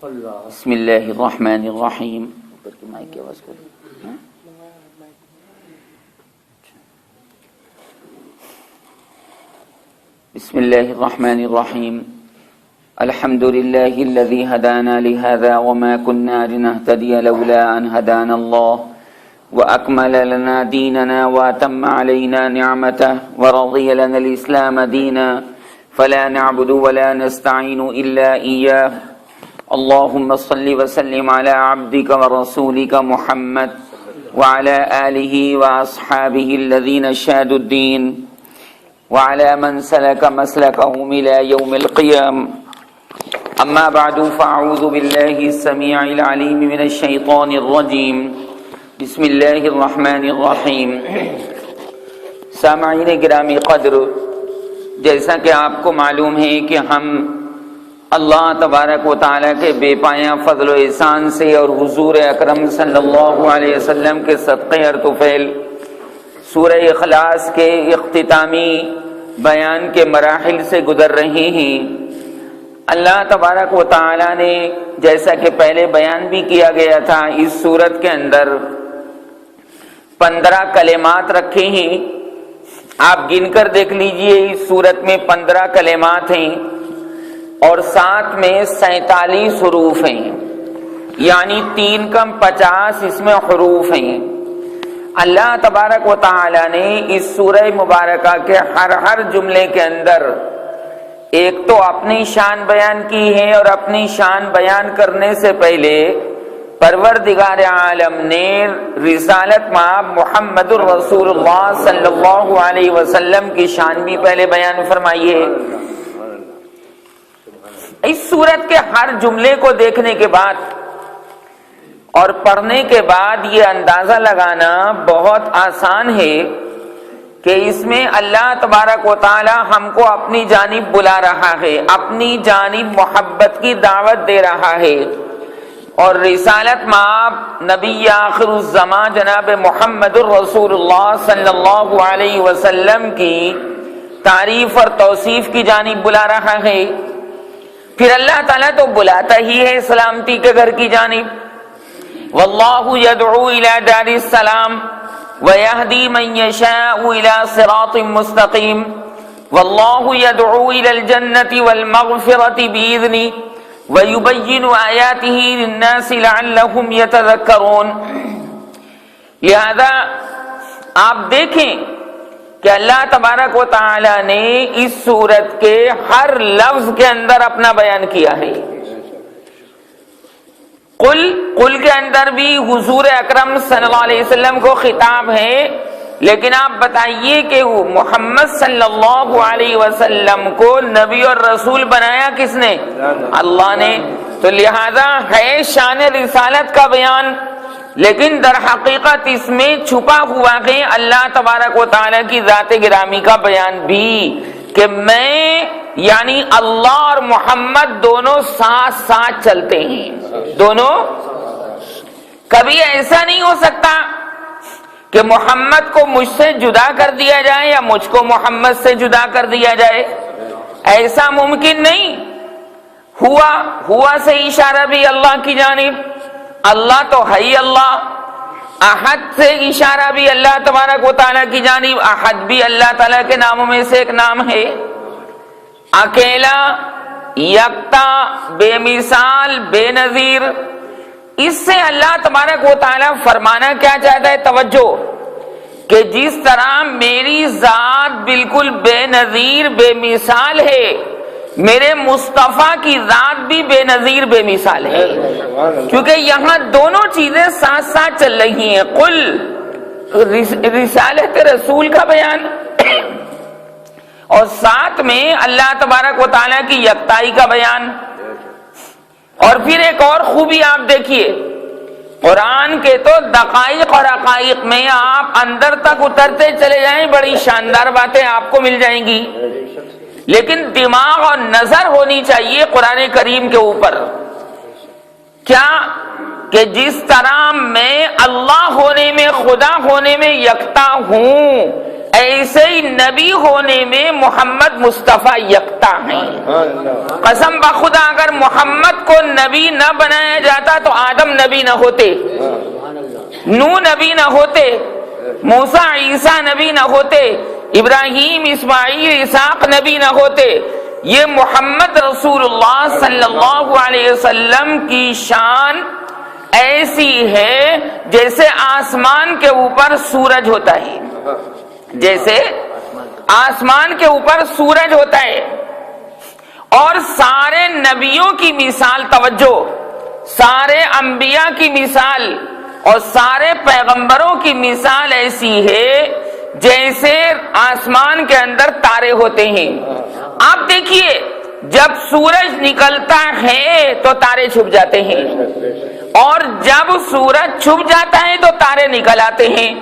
بسم اللہ الرحمن الرحیم. مائک کی آواز کھولیں. بسم اللہ الرحمن الرحیم. الحمد للہ الذی ہدانا لہذا وما كنا لنهتدی لولا ان ہدانا اللہ وأكمل لنا ديننا وأتم علينا نعمته ورضي لنا الإسلام دينا فلا نعبد ولا نستعين إلا إياه. اللهم صل وسلم على عبدك ورسولك محمد وعلى آله وأصحابه الذين شادوا الدين وعلى من سلك مسلكهم إلى يوم القيامة. أما بعد فأعوذ بالله السميع العليم من الشيطان الرجيم. بسم اللہ الرحمن الرحیم. سامعین گرامی قدر، جیسا کہ آپ کو معلوم ہے کہ ہم اللہ تبارک و تعالیٰ کے بے پایاں فضل و احسان سے اور حضور اکرم صلی اللہ علیہ وسلم کے صدقے اور طفیل سورہ اخلاص کے اختتامی بیان کے مراحل سے گزر رہے ہیں. اللہ تبارک و تعالیٰ نے جیسا کہ پہلے بیان بھی کیا گیا تھا، اس سورت کے اندر 15 کلمات رکھے ہیں. آپ گن کر دیکھ لیجئے، اس سورت میں 15 کلمات ہیں اور ساتھ میں 47 حروف ہیں، یعنی 3 کم 50 اس میں حروف ہیں. اللہ تبارک و تعالی نے اس سورہ مبارکہ کے ہر جملے کے اندر ایک تو اپنی شان بیان کی ہے، اور اپنی شان بیان کرنے سے پہلے پروردگار عالم نے رسالت مآب محمد الرسول اللہ صلی اللہ علیہ وسلم کی شان بھی پہلے بیان فرمائی ہے. اس سورت کے ہر جملے کو دیکھنے کے بعد اور پڑھنے کے بعد یہ اندازہ لگانا بہت آسان ہے کہ اس میں اللہ تبارک و تعالی ہم کو اپنی جانب بلا رہا ہے، اپنی جانب محبت کی دعوت دے رہا ہے، اور رسالت مآب نبی آخر الزمان جناب محمد الرسول اللہ صلی اللہ علیہ وسلم کی تعریف اور توصیف کی جانب بلا رہا ہے. پھر اللہ تعالیٰ تو بلاتا ہی ہے سلامتی کے گھر کی جانب. واللہ یدعو الی دار السلام ویہدی من یشاء الی صراط مستقیم. واللہ یدعو الی الجنۃ والمغفرۃ بإذنہ وَيُبَيِّنُ آيَاتِهِ لِلنَّاسِ لَعَلَّهُمْ يَتَذَكَّرُونَ. لہذا آپ دیکھیں کہ اللہ تبارک و تعالی نے اس سورت کے ہر لفظ کے اندر اپنا بیان کیا ہے. قل کے اندر بھی حضور اکرم صلی اللہ علیہ وسلم کو خطاب ہے، لیکن آپ بتائیے کہ محمد صلی اللہ علیہ وسلم کو نبی اور رسول بنایا کس نے؟ اللہ نے. تو لہذا ہے شان رسالت کا بیان، لیکن در حقیقت اس میں چھپا ہوا ہے اللہ تبارک و تعالیٰ کی ذات گرامی کا بیان بھی، کہ میں یعنی اللہ اور محمد دونوں ساتھ ساتھ چلتے ہیں. دونوں کبھی ایسا نہیں ہو سکتا کہ محمد کو مجھ سے جدا کر دیا جائے یا مجھ کو محمد سے جدا کر دیا جائے، ایسا ممکن نہیں. ہوا سے اشارہ بھی اللہ کی جانب، اللہ تو ہے ہی اللہ. احد سے اشارہ بھی اللہ تبارک و تعالیٰ کی جانب، احد بھی اللہ تعالیٰ کے ناموں میں سے ایک نام ہے. اکیلا، یکتا، بے مثال، بے نظیر. اس سے اللہ تبارک و تعالیٰ فرمانا کیا چاہتا ہے؟ توجہ، کہ جس طرح میری ذات بالکل بے نظیر بے مثال ہے، میرے مصطفیٰ کی ذات بھی بے نظیر بے مثال ہے. کیونکہ یہاں دونوں چیزیں ساتھ ساتھ چل رہی ہیں. قل رسالت رسول کا بیان اور ساتھ میں اللہ تبارک و تعالیٰ کی یکتائی کا بیان. اور پھر ایک اور خوبی آپ دیکھیے، قرآن کے تو دقائق اور حقائق میں آپ اندر تک اترتے چلے جائیں، بڑی شاندار باتیں آپ کو مل جائیں گی، لیکن دماغ اور نظر ہونی چاہیے قرآن کریم کے اوپر. کیا کہ جس طرح میں اللہ ہونے میں، خدا ہونے میں یکتا ہوں، ایسے ہی نبی ہونے میں محمد مصطفیٰ یکتا ہیں۔ قسم بخدا اگر محمد کو نبی نہ بنایا جاتا تو آدم نبی نہ ہوتے، نوح نبی نہ ہوتے، موسیٰ عیسیٰ نبی نہ ہوتے، ابراہیم اسماعیل اسحاق نبی نہ ہوتے۔ یہ محمد رسول اللہ صلی اللہ علیہ وسلم کی شان ایسی ہے جیسے آسمان کے اوپر سورج ہوتا ہے، جیسے آسمان کے اوپر سورج ہوتا ہے۔ اور سارے نبیوں کی مثال، توجہ، سارے انبیاء کی مثال اور سارے پیغمبروں کی مثال ایسی ہے جیسے آسمان کے اندر تارے ہوتے ہیں۔ آپ دیکھیے جب سورج نکلتا ہے تو تارے چھپ جاتے ہیں، اور جب سورج چھپ جاتا ہے تو تارے نکل آتے ہیں۔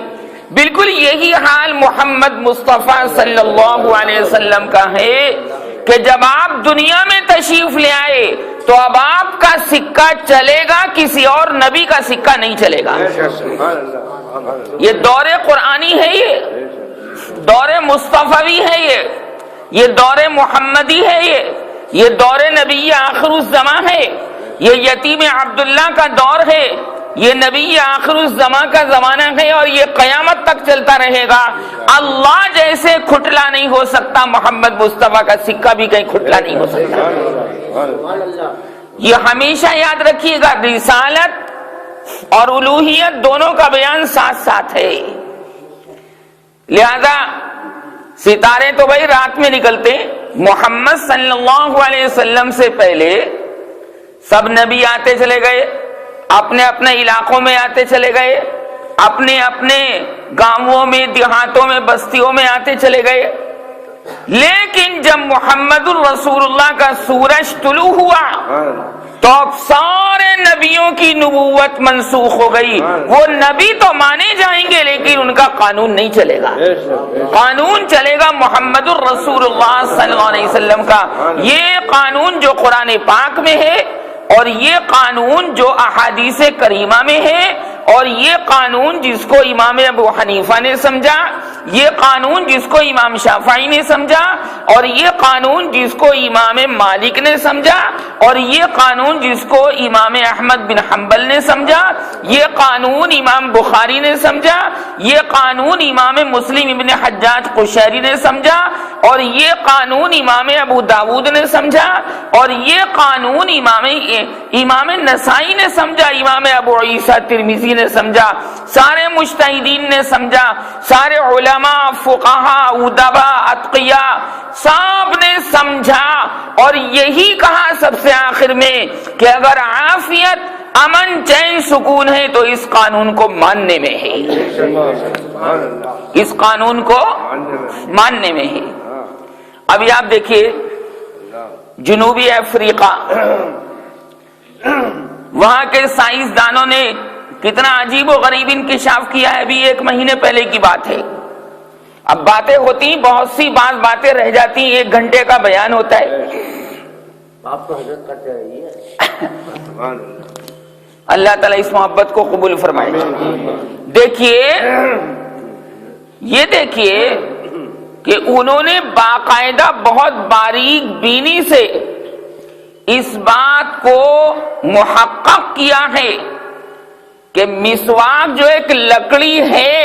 بالکل یہی حال محمد مصطفیٰ صلی اللہ علیہ وسلم کا ہے کہ جب آپ دنیا میں تشریف لے آئے تو اب آپ کا سکہ چلے گا، کسی اور نبی کا سکہ نہیں چلے گا۔ یہ دور قرآنی ہے، یہ دور مصطفی ہے، یہ دور محمدی ہے، یہ دور نبی آخر الزمان ہے، یہ یتیم عبداللہ کا دور ہے، یہ نبی آخر الزمان کا زمانہ ہے، اور یہ قیامت تک چلتا رہے گا۔ اللہ جیسے کھٹلا نہیں ہو سکتا، محمد مصطفیٰ کا سکہ بھی کہیں کھٹلا نہیں ہو سکتا۔ یہ ہمیشہ یاد رکھیے گا، رسالت اور الوہیت دونوں کا بیان ساتھ ساتھ ہے۔ لہذا ستارے تو بھائی رات میں نکلتے، محمد صلی اللہ علیہ وسلم سے پہلے سب نبی آتے چلے گئے، اپنے اپنے علاقوں میں آتے چلے گئے، اپنے اپنے گاؤں میں، دیہاتوں میں، بستیوں میں آتے چلے گئے۔ لیکن جب محمد الرسول اللہ کا سورج طلوع ہوا تو اب سارے نبیوں کی نبوت منسوخ ہو گئی۔ وہ نبی تو مانے جائیں گے لیکن ان کا قانون نہیں چلے گا، قانون چلے گا محمد الرسول اللہ صلی اللہ علیہ وسلم کا۔ یہ قانون جو قرآن پاک میں ہے، اور یہ قانون جو احادیث کریمہ میں ہے، اور یہ قانون جس کو امام ابو حنیفہ نے سمجھا، یہ قانون جس کو امام شافعی نے سمجھا، اور یہ قانون جس کو امام مالک نے سمجھا، اور یہ قانون جس کو امام احمد بن حنبل نے سمجھا، یہ قانون امام بخاری نے سمجھا، یہ قانون امام مسلم ابن حجاج قشیری نے سمجھا، اور یہ قانون امام ابو داود نے سمجھا، اور یہ قانون امام نسائی نے سمجھا، امام ابو عیسیٰ ترمذی نے سمجھا، سارے مجتہدین نے سمجھا، سارے علماء، فقہاء، ادباء، اتقیاء سب نے سمجھا، اور یہی کہا سب سے آخر میں کہ اگر عافیت، امن، چین، سکون ہے تو اس قانون کو ماننے میں ہے، اس قانون کو ماننے میں ہے۔ ابھی آپ دیکھیے جنوبی افریقہ، وہاں کے سائنسدانوں نے کتنا عجیب و غریب انکشاف کیا ہے، ابھی 1 مہینے پہلے کی بات ہے۔ اب باتیں ہوتی، بہت سی باتیں رہ جاتی، 1 گھنٹے کا بیان ہوتا ہے۔ آپ تو حضرت کرتے رہیے۔ اللہ تعالیٰ اس محبت کو قبول فرمائے۔ دیکھیے، یہ دیکھیے کہ انہوں نے باقاعدہ بہت باریک بینی سے اس بات کو محقق کیا ہے کہ مسواک جو ایک لکڑی ہے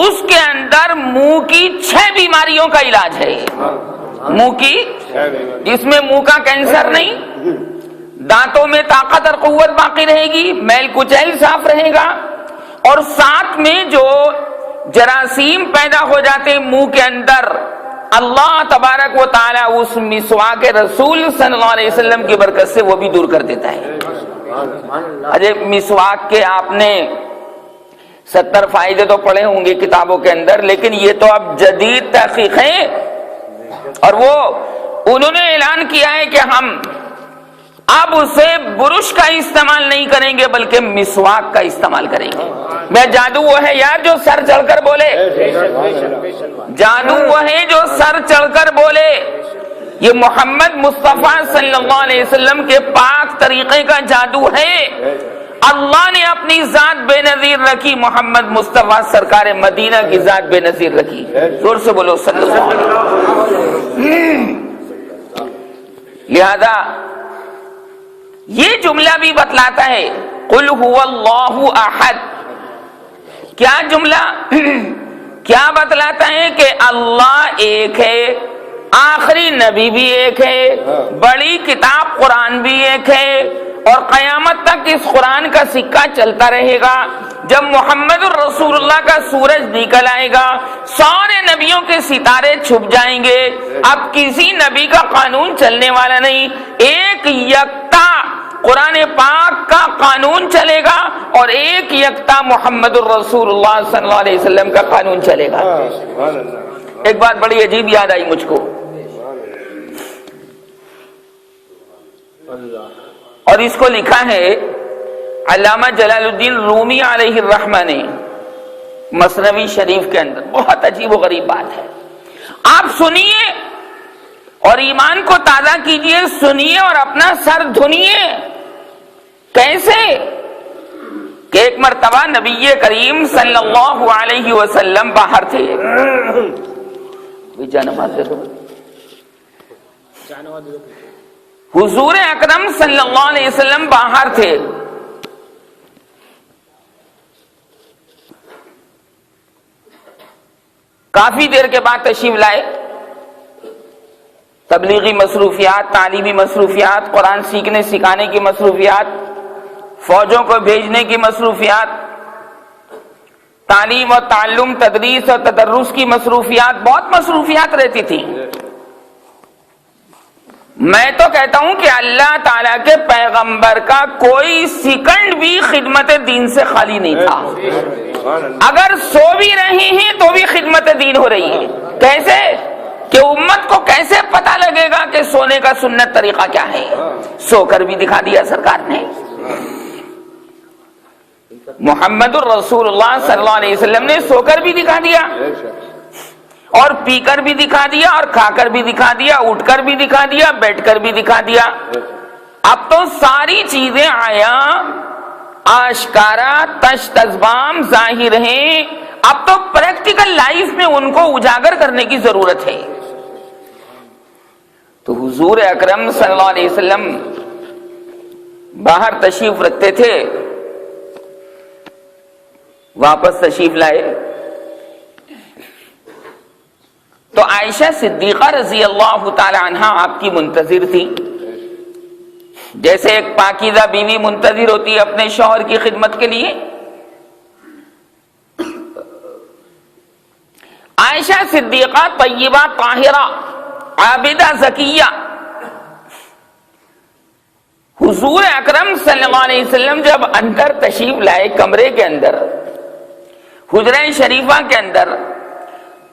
اس کے اندر منہ کی 6 بیماریوں کا علاج ہے۔ منہ کی، جس میں منہ کا کینسر نہیں، دانتوں میں طاقت اور قوت باقی رہے گی، میل کچیل صاف رہے گا، اور ساتھ میں جو جراثیم پیدا ہو جاتے منہ کے اندر، اللہ تبارک و تعالی اس مسواک رسول صلی اللہ علیہ وسلم کی برکت سے وہ بھی دور کر دیتا ہے۔ اجے مسواک کے آپ نے 70 فائدے تو پڑھے ہوں گے کتابوں کے اندر، لیکن یہ تو اب جدید تحقیق ہے، اور وہ انہوں نے اعلان کیا ہے کہ ہم اب اسے برش کا استعمال نہیں کریں گے بلکہ مسواک کا استعمال کریں گے۔ میں جادو وہ ہے یار جو سر چڑھ کر بولے، جادو وہ ہے جو سر چڑھ کر بولے۔ یہ محمد مصطفیٰ صلی اللہ علیہ وسلم کے پاک طریقے کا جادو ہے۔ اللہ نے اپنی ذات بے نظیر رکھی، محمد مصطفیٰ سرکار مدینہ کی ذات بے نظیر رکھی. زور سے بولو صلی اللہ علیہ وسلم. لہذا یہ جملہ بھی بتلاتا ہے قل هو اللہ احد. کیا جملہ کیا بتلاتا ہے کہ اللہ ایک ہے، آخری نبی بھی ایک ہے، بڑی کتاب قرآن بھی ایک ہے، اور قیامت تک اس قرآن کا سکہ چلتا رہے گا. جب محمد الرسول اللہ کا سورج نکل آئے گا، سارے نبیوں کے ستارے چھپ جائیں گے، اب کسی نبی کا قانون چلنے والا نہیں، ایک یکتا قرآن پاک کا قانون چلے گا اور ایک یکتا محمد الرسول اللہ صلی اللہ علیہ وسلم کا قانون چلے گا. ایک بات بڑی عجیب یاد آئی مجھ کو، اور اس کو لکھا ہے علامہ جلال الدین رومی علیہ الرحمہ نے مثنوی شریف کے اندر. بہت عجیب و غریب بات ہے. آپ سنیے اور ایمان کو تازہ کیجئے، سنیے اور اپنا سر دھنیے. کیسے کہ ایک مرتبہ نبی کریم صلی اللہ علیہ وسلم باہر تھے. حضور اکرم صلی اللہ علیہ وسلم باہر تھے. کافی دیر کے بعد تشریف لائے. تبلیغی مصروفیات، تعلیمی مصروفیات، قرآن سیکھنے سکھانے کی مصروفیات، فوجوں کو بھیجنے کی مصروفیات، تعلیم اور تعلم، تدریس اور تدرس کی مصروفیات، بہت مصروفیات رہتی تھی. میں تو کہتا ہوں کہ اللہ تعالیٰ کے پیغمبر کا کوئی سیکنڈ بھی خدمت دین سے خالی نہیں تھا. اگر سو بھی رہے ہیں تو بھی خدمت دین ہو رہی ہے. کیسے کہ امت کو کیسے پتہ لگے گا کہ سونے کا سنت طریقہ کیا ہے؟ سو کر بھی دکھا دیا سرکار نے. محمد الرسول اللہ صلی اللہ علیہ وسلم نے سو کر بھی دکھا دیا، اور پی کر بھی دکھا دیا، اور کھا کر بھی دکھا دیا، اٹھ کر بھی دکھا دیا، بیٹھ کر بھی دکھا دیا. اب تو ساری چیزیں آیا آشکارا تش تزبام ظاہر ہیں. اب تو پریکٹیکل لائف میں ان کو اجاگر کرنے کی ضرورت ہے. تو حضور اکرم صلی اللہ علیہ وسلم باہر تشریف رکھتے تھے، واپس تشریف لائے تو عائشہ صدیقہ رضی اللہ تعالی عنہا آپ کی منتظر تھی. جیسے ایک پاکیزہ بیوی منتظر ہوتی ہے اپنے شوہر کی خدمت کے لیے، عائشہ صدیقہ طیبہ طاہرہ عابدہ زکیہ. حضور اکرم صلی اللہ علیہ وسلم جب اندر تشریف لائے کمرے کے اندر، حجرہ شریفہ کے اندر،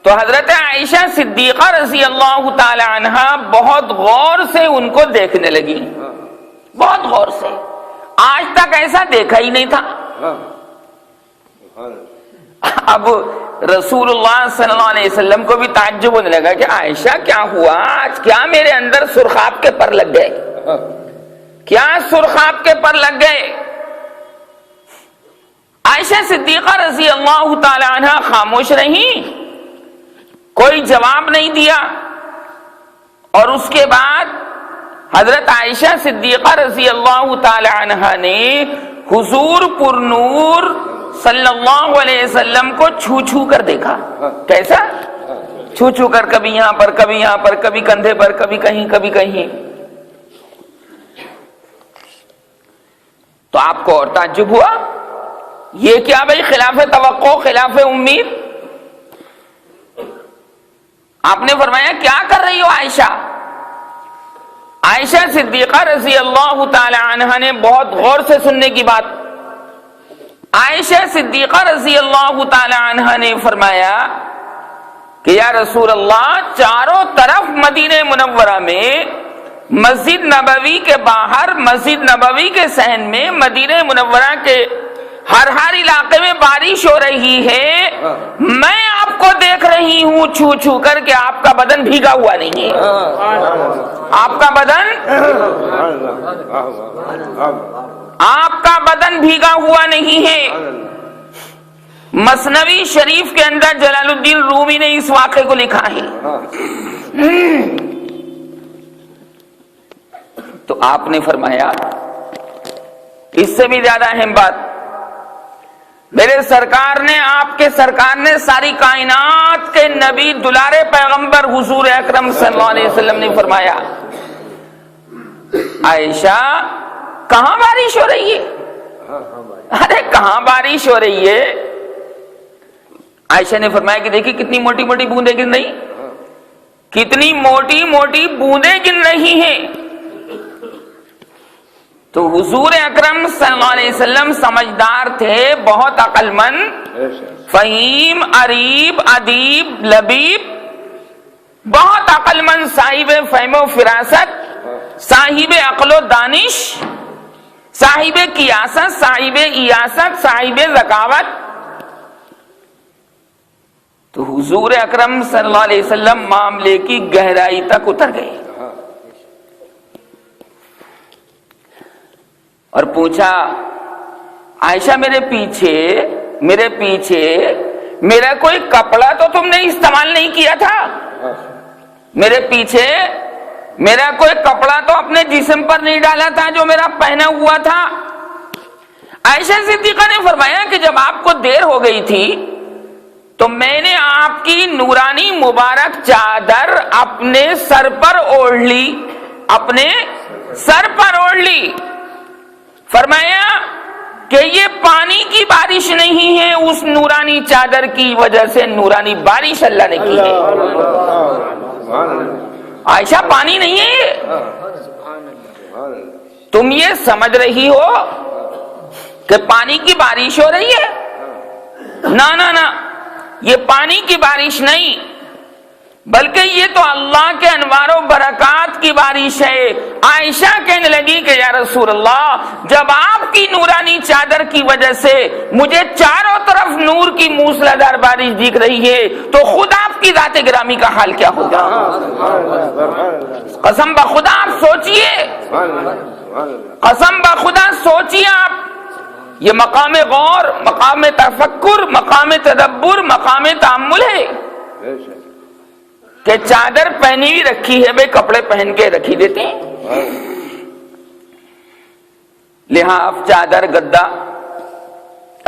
تو حضرت عائشہ صدیقہ رضی اللہ تعالی عنہا بہت غور سے ان کو دیکھنے لگی، بہت غور سے. آج تک ایسا دیکھا ہی نہیں تھا. اب رسول اللہ صلی اللہ علیہ وسلم کو بھی تعجب ہونے لگا کہ عائشہ کیا ہوا، آج کیا میرے اندر سرخاب کے پر لگ گئے، کیا سرخاب کے پر لگ گئے. عائشہ صدیقہ رضی اللہ تعالی عنہ خاموش رہی، کوئی جواب نہیں دیا. اور اس کے بعد حضرت عائشہ صدیقہ رضی اللہ تعالی عنہ نے حضور پر نور صلی اللہ علیہ وسلم کو چھو چھو کر دیکھا. کیسا؟ چھو چھو کر، کبھی یہاں پر، کبھی یہاں پر، کبھی کندھے پر، کبھی کہیں، کبھی کہیں. تو آپ کو اور تعجب ہوا، یہ کیا بھائی، خلاف توقع، خلاف امید. آپ نے فرمایا کیا کر رہی ہو عائشہ؟ عائشہ صدیقہ رضی اللہ تعالی عنہ نے بہت غور سے سننے کی بات. عائشہ صدیقہ رضی اللہ تعالی عنہ نے فرمایا کہ یا رسول اللہ، چاروں طرف مدینہ منورہ میں، مسجد نبوی کے باہر، مسجد نبوی کے صحن میں، مدینہ منورہ کے ہر علاقے میں بارش ہو رہی ہے. میں آپ کو دیکھ رہی ہوں چھو چھو کر کہ آپ کا بدن بھیگا ہوا نہیں ہے، آپ کا بدن بھیگا ہوا نہیں ہے۔ مثنوی شریف کے اندر جلال الدین رومی نے اس واقعے کو لکھا ہے۔ تو آپ نے فرمایا اس سے بھی زیادہ اہم بات، میرے سرکار نے، آپ کے سرکار نے ساری کائنات کے نبی دلارے پیغمبر حضور اکرم صلی اللہ علیہ وسلم نے فرمایا، عائشہ کہاں بارش ہو رہی ہے؟ ارے کہاں بارش ہو رہی ہے؟ عائشہ نے فرمایا کہ دیکھیں کتنی موٹی موٹی بوندیں گر رہی، کتنی موٹی موٹی بوندیں گر رہی ہیں۔ تو حضور اکرم صلی اللہ علیہ وسلم سمجھدار تھے، بہت عقل مند، فہیم، عریب، ادیب، لبیب، بہت عقل مند، صاحب فہم و فراست، صاحب عقل و دانش، صاحب قیاست، صاحب ایاست، صاحب ذکاوت۔ تو حضور اکرم صلی اللہ علیہ وسلم معاملے کی گہرائی تک اتر گئے اور پوچھا، عائشہ میرے پیچھے میرا کوئی کپڑا تو تم نے استعمال نہیں کیا تھا؟ میرے پیچھے میرا کوئی کپڑا تو اپنے جسم پر نہیں ڈالا تھا جو میرا پہنا ہوا تھا؟ عائشہ صدیقہ نے فرمایا کہ جب آپ کو دیر ہو گئی تھی تو میں نے آپ کی نورانی مبارک چادر اپنے سر پر اوڑھ لی، اپنے سر پر اوڑھ لی۔ فرمایا کہ یہ پانی کی بارش نہیں ہے، اس نورانی چادر کی وجہ سے نورانی بارش اللہ نے کی ہے۔ عائشہ پانی نہیں ہے یہ، تم یہ سمجھ رہی ہو کہ پانی کی بارش ہو رہی ہے؟ نہ نہ نہ، یہ پانی کی بارش نہیں، بلکہ یہ تو اللہ کے انوار و برکات کی بارش ہے۔ عائشہ کہنے لگی کہ یا رسول اللہ، جب آپ کی نورانی چادر کی وجہ سے مجھے چاروں طرف نور کی موسلادھار بارش دکھ رہی ہے تو خود آپ کی ذات گرامی کا حال کیا ہوگا؟ قسم بخدا آپ سوچئے، قسم بخدا سوچئے آپ، یہ مقام غور، مقام تفکر، مقام تدبر، مقام تأمل ہے کہ چادر پہنی ہوئی رکھی ہے، بھئی کپڑے پہن کے رکھی دیتے ہیں، لحاف، چادر، گدا،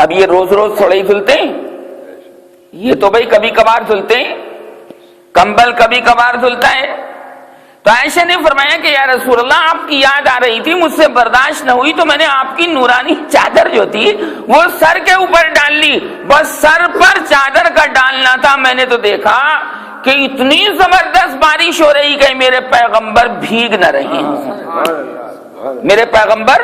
اب یہ روز روز تھوڑے ہی دھلتے ہیں، یہ تو بھئی کبھی کبھار دھلتے ہیں، کمبل کبھی کبھار دھلتا ہے۔ تو عائشہ نے فرمایا کہ یا رسول اللہ، آپ کی یاد آ رہی تھی، مجھ سے برداشت نہ ہوئی تو میں نے آپ کی نورانی چادر جو تھی وہ سر کے اوپر ڈال لی، بس سر پر چادر کا ڈالنا تھا، میں نے تو دیکھا کہ اتنی زبردست بارش ہو رہی کہ میرے پیغمبر بھیگ نہ رہے، میرے پیغمبر،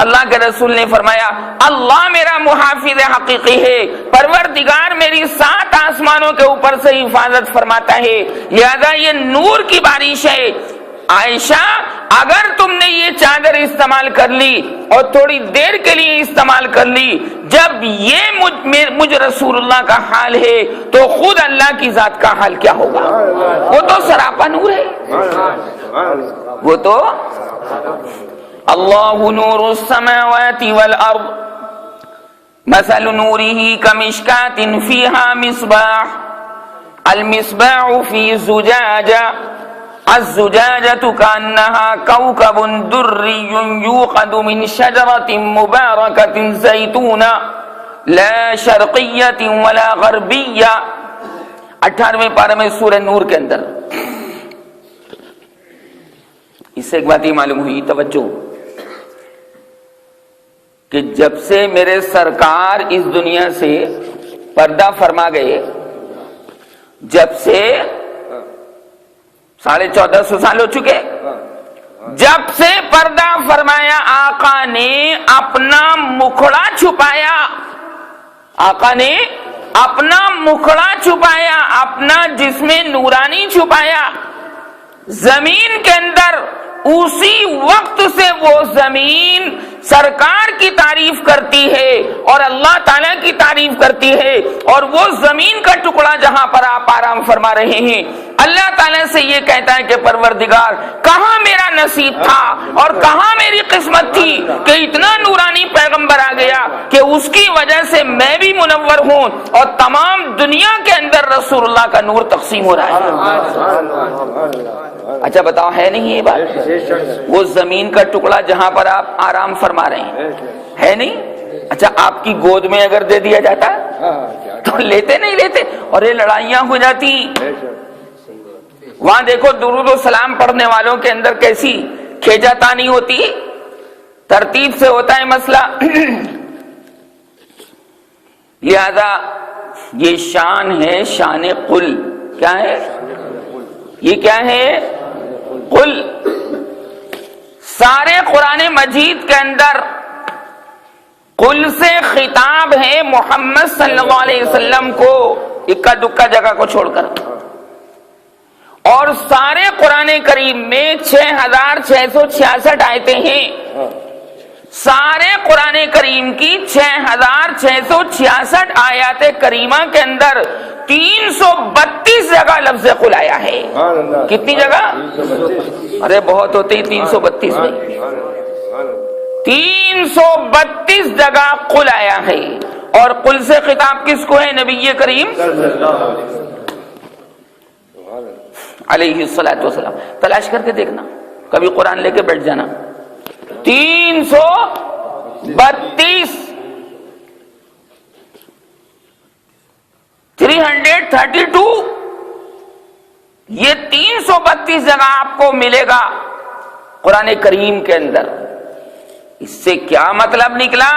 اللہ کے رسول نے فرمایا اللہ میرا محافظ حقیقی ہے، پروردگار میری 7 آسمانوں کے اوپر سے حفاظت فرماتا ہے، لہذا یہ نور کی بارش ہے۔ عائشہ اگر تم نے یہ چادر استعمال کر لی اور تھوڑی دیر کے لیے استعمال کر لی، جب یہ مجھ رسول اللہ کا حال ہے تو خود اللہ کی ذات کا حال کیا ہوگا؟ وہ تو سراپا نور ہے، وہ تو اللہ نور السماوات والارض مثل نوره كمشكاة فيها مصباح المصباح في زجاجة الزجاجة كأنها كوكب دري يوقد من شجرة مباركة زيتونة لا شرقية ولا غربية۔ 18ویں پارے میں سورہ نور کے اندر اس سے ایک بات یہ معلوم ہوئی، توجہ، کہ جب سے میرے سرکار اس دنیا سے پردہ فرما گئے، جب سے 1450 سال ہو چکے، جب سے پردہ فرمایا، آقا نے اپنا مکھڑا چھپایا، آقا نے اپنا مکھڑا چھپایا، اپنا جسم نورانی چھپایا زمین کے اندر، اسی وقت سے وہ زمین سرکار کی تعریف کرتی ہے اور اللہ تعالیٰ کی تعریف کرتی ہے، اور وہ زمین کا ٹکڑا جہاں پر آپ آرام فرما رہے ہیں اللہ تعالیٰ سے یہ کہتا ہے کہ پروردگار کہاں میرا نصیب تھا اور کہاں میری قسمت تھی کہ اتنا نورانی پیغمبر آ گیا کہ اس کی وجہ سے میں بھی منور ہوں اور تمام دنیا کے اندر رسول اللہ کا نور تقسیم ہو رہا ہے۔ اچھا بتاؤ ہے نہیں یہ بات؟ وہ زمین کا ٹکڑا جہاں پر آپ آرام فرما رہے ہیں ہے نہیں؟ اچھا آپ کی گود میں اگر دے دیا جاتا تو لیتے نہیں لیتے، اور یہ لڑائیاں ہو جاتی۔ وہاں دیکھو درود و سلام پڑھنے والوں کے اندر کیسی کھیچا تانی ہوتی، ترتیب سے ہوتا ہے مسئلہ۔ لہذا یہ شان ہے، شان قل۔ کیا ہے یہ؟ کیا ہے؟ قل۔ سارے قرآن مجید کے اندر قل سے خطاب ہے محمد صلی اللہ علیہ وسلم کو، اکا دکا جگہ کو چھوڑ کر، اور سارے قرآن کریم میں 6666 آیتیں ہیں۔ سارے قرآن کریم کی 6666 آیات کریمہ کے اندر 332 جگہ لفظ قل آیا ہے۔ کتنی جگہ؟ ارے بہت ہوتے ہی 332 میں 332 جگہ قل آیا ہے، اور قل سے خطاب کس کو ہے؟ نبی کریم علیہ الصلوۃ والسلام۔ تلاش کر کے دیکھنا، کبھی قرآن لے کے بیٹھ جانا۔ 332 332 یہ 332 جگہ آپ کو ملے گا قرآن کریم کے اندر۔ اس سے کیا مطلب نکلا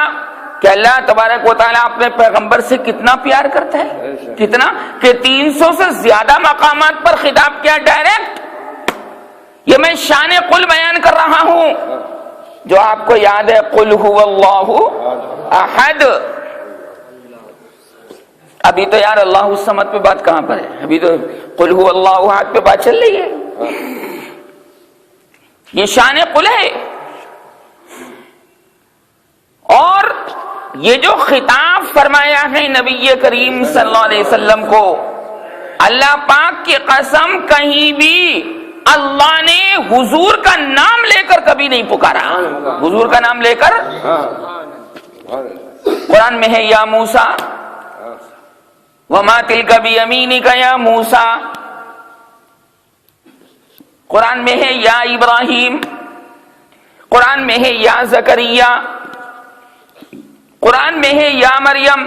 کہ اللہ تبارک و تعالیٰ اپنے پیغمبر سے کتنا پیار کرتا ہے، کتنا کہ 300 سے زیادہ مقامات پر خطاب کیا ڈائریکٹ۔ یہ میں شان قل بیان کر رہا ہوں، جو آپ کو یاد ہے، قل هو اللہ احد۔ ابھی تو یار اللہ الصمد پہ بات کہاں پر ہے؟ ابھی تو قل هو اللہ احد پہ بات چل رہی ہے۔ یہ شان قل ہے، اور یہ جو خطاب فرمایا ہے نبی کریم صلی اللہ علیہ وسلم کو، اللہ پاک کی قسم کہیں بھی اللہ نے حضور کا نام لے کر کبھی نہیں پکارا۔ حضور کا نام لے کر قرآن میں ہے یا موسیٰ وما تلک بیمینک یا موسیٰ، قرآن میں ہے یا ابراہیم، قرآن میں ہے یا زکریا، قرآن میں ہے یا مریم،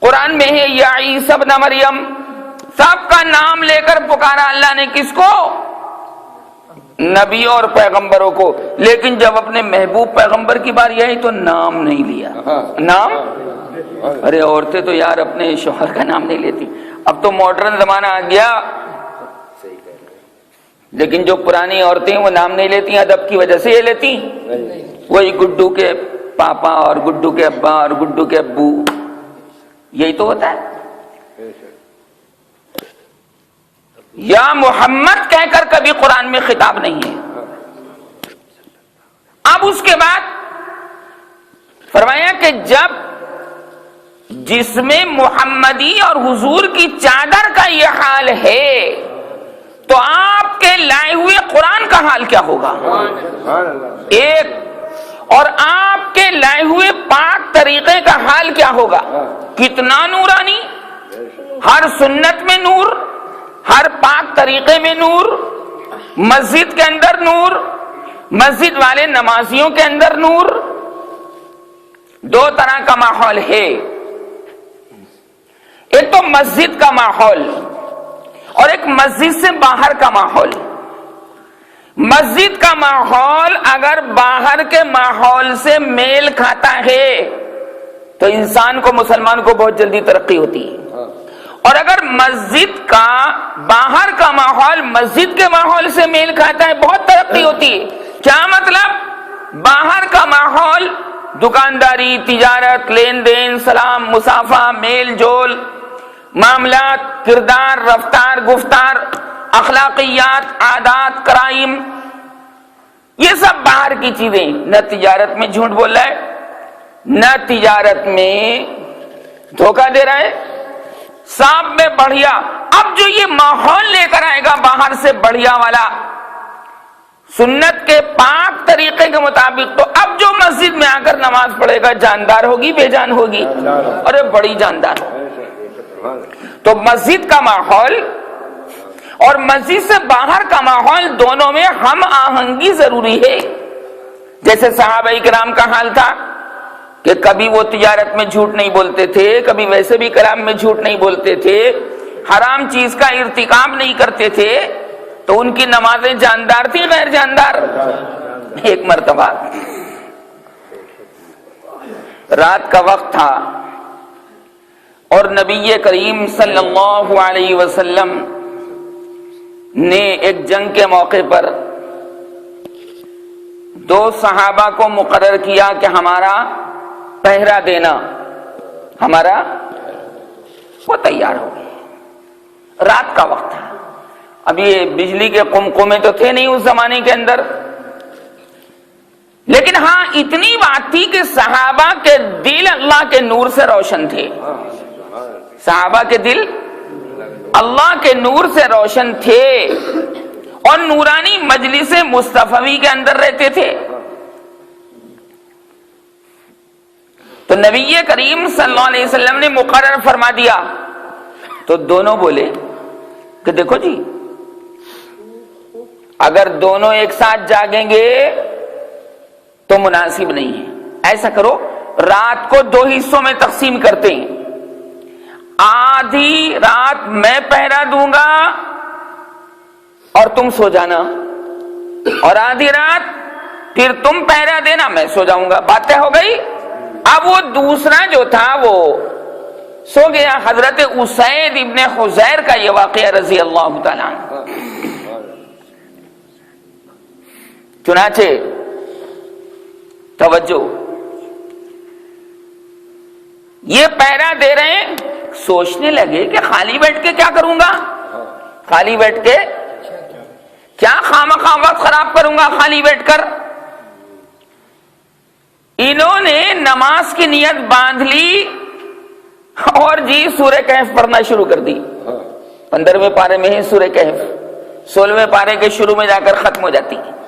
قرآن میں ہے یا عیسی ابن مریم۔ سب کا نام لے کر پکارا اللہ نے، کس کو؟ نبی اور پیغمبروں کو۔ لیکن جب اپنے محبوب پیغمبر کی باری آئی تو نام نہیں لیا۔ نام؟ ارے عورتیں تو یار اپنے شوہر کا نام نہیں لیتی، اب تو ماڈرن زمانہ آ گیا، لیکن جو پرانی عورتیں وہ نام نہیں لیتی، ادب کی وجہ سے یہ لیتی۔ وہی گڈو کے پاپا اور گڈو کے ابا اور گڈو کے ابو، یہی تو ہوتا ہے۔ یا محمد کہہ کر کبھی قرآن میں خطاب نہیں ہے۔ اب اس کے بعد فرمایا کہ جب جس میں محمدی اور حضور کی چادر کا یہ حال ہے تو آپ کے لائے ہوئے قرآن کا حال کیا ہوگا؟ ایک، اور آپ کے لائے ہوئے پاک طریقے کا حال کیا ہوگا؟ کتنا نورانی، ہر سنت میں نور، ہر پاک طریقے میں نور، مسجد کے اندر نور، مسجد والے نمازیوں کے اندر نور۔ دو طرح کا ماحول ہے، ایک تو مسجد کا ماحول اور ایک مسجد سے باہر کا ماحول۔ مسجد کا ماحول اگر باہر کے ماحول سے میل کھاتا ہے تو انسان کو، مسلمان کو بہت جلدی ترقی ہوتی ہے، اور اگر مسجد کا باہر کا ماحول مسجد کے ماحول سے میل کھاتا ہے بہت ترقی ہوتی ہے۔ کیا مطلب؟ باہر کا ماحول دکانداری، تجارت، لین دین، سلام، مصافحہ، میل جول، معاملات، کردار، رفتار، گفتار، اخلاقیات، عادات، کرائم، یہ سب احتقار کی چیزیں، نہ تجارت میں جھوٹ بول رہا ہے، نہ تجارت میں دھوکہ دے رہا ہے، صاحب میں بڑھیا۔ اب جو یہ ماحول لے کر آئے گا باہر سے بڑھیا والا، سنت کے پاک طریقے کے مطابق، تو اب جو مسجد میں آ کر نماز پڑھے گا جاندار ہوگی بے جان ہوگی؟ ارے بڑی جاندار ہوگی۔ تو مسجد کا ماحول اور مسجد سے باہر کا ماحول دونوں میں ہم آہنگی ضروری ہے۔ جیسے صحابہ کرام کا حال تھا کہ کبھی وہ تجارت میں جھوٹ نہیں بولتے تھے، کبھی ویسے بھی کلام میں جھوٹ نہیں بولتے تھے، حرام چیز کا ارتکاب نہیں کرتے تھے، تو ان کی نمازیں جاندار تھی غیر جاندار؟ ایک مرتبہ رات کا وقت تھا اور نبی کریم صلی اللہ علیہ وسلم نے ایک جنگ کے موقع پر دو صحابہ کو مقرر کیا کہ ہمارا پہرا دینا، ہمارا، وہ تیار ہو گئے۔ رات کا وقت تھا، اب یہ بجلی کے قمقمے تو تھے نہیں اس زمانے کے اندر، لیکن ہاں اتنی بات تھی کہ صحابہ کے دل اللہ کے نور سے روشن تھے، صحابہ کے دل اللہ کے نور سے روشن تھے اور نورانی مجلس مصطفی کے اندر رہتے تھے۔ تو نبی کریم صلی اللہ علیہ وسلم نے مقرر فرما دیا، تو دونوں بولے کہ دیکھو جی، اگر دونوں ایک ساتھ جاگیں گے تو مناسب نہیں ہے، ایسا کرو رات کو دو حصوں میں تقسیم کرتے ہیں، آدھی رات میں پہرا دوں گا اور تم سو جانا، اور آدھی رات پھر تم پہرا دینا میں سو جاؤں گا۔ بات طے ہو گئی؟ اب وہ دوسرا جو تھا وہ سو گیا۔ حضرت اسید ابن حضیر کا یہ واقعہ رضی اللہ تعالیٰ عنہ۔ چنانچہ توجہ، یہ پہرا دے رہے ہیں، سوچنے لگے کہ خالی بیٹھ کے کیا کروں گا، خالی بیٹھ کے کیا خامخواہ وقت خراب کروں گا خالی بیٹھ کر۔ انہوں نے نماز کی نیت باندھ لی اور جی سورہ کہف پڑھنا شروع کر دی۔ 15ویں پارے میں ہے سورہ کہف، 16ویں پارے کے شروع میں جا کر ختم ہو جاتی ہے۔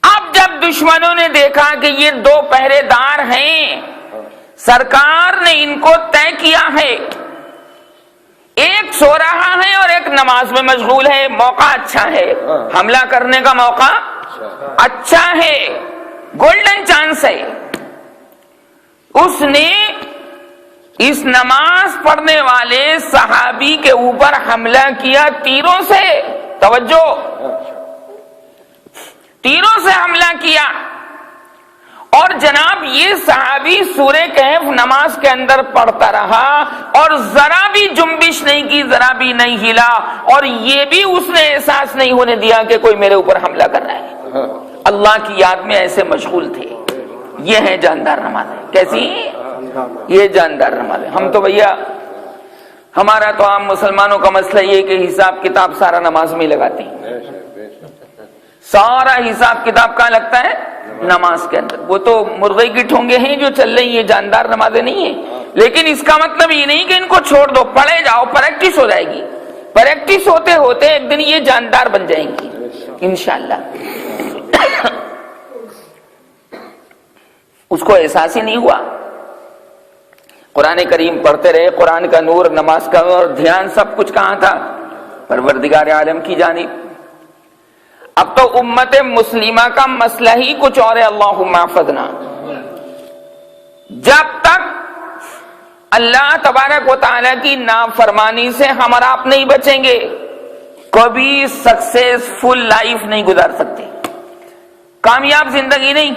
اب جب دشمنوں نے دیکھا کہ یہ دو پہرے دار ہیں، سرکار نے ان کو طے کیا ہے، ایک سو رہا ہے اور ایک نماز میں مشغول ہے، موقع اچھا ہے، حملہ کرنے کا موقع اچھا ہے، گولڈن چانس ہے۔ اس نے اس نماز پڑھنے والے صحابی کے اوپر حملہ کیا تیروں سے، توجہ، تیروں سے حملہ کیا، اور جناب یہ صحابی سورہ کہف نماز کے اندر پڑھتا رہا اور ذرا بھی جنبش نہیں کی، ذرا بھی نہیں ہلا، اور یہ بھی اس نے احساس نہیں ہونے دیا کہ کوئی میرے اوپر حملہ کر رہا ہے۔ اللہ کی یاد میں ایسے مشغول تھے۔ یہ ہے جاندار نمازیں۔ کیسی؟ یہ جاندار نمازیں۔ ہم تو بھیا، ہمارا تو عام مسلمانوں کا مسئلہ یہ کہ حساب کتاب سارا نماز میں لگاتے ہیں، سارا حساب کتاب کہاں لگتا ہے؟ نماز کے اندر۔ وہ تو مرغے کی ٹھونگے ہیں جو چل رہی ہیں، جاندار نمازیں نہیں ہیں۔ لیکن اس کا مطلب یہ نہیں کہ ان کو چھوڑ دو، پڑھے جاؤ، پریکٹس ہو جائے گی، پریکٹس ہوتے ہوتے ایک دن یہ جاندار بن جائیں گی انشاءاللہ۔ اس کو احساس ہی نہیں ہوا۔ قرآن کریم پڑھتے رہے، قرآن کا نور، نماز کا نور، دھیان سب کچھ کہاں تھا؟ پروردگار عالم کی جانب۔ اب تو امت مسلمہ کا مسئلہ ہی کچھ اور ہے، اللہم احفظنا۔ جب تک اللہ تبارک و تعالیٰ کی نافرمانی سے ہم اور آپ نہیں بچیں گے، کبھی سکسیسفل لائف نہیں گزار سکتے، کامیاب زندگی نہیں۔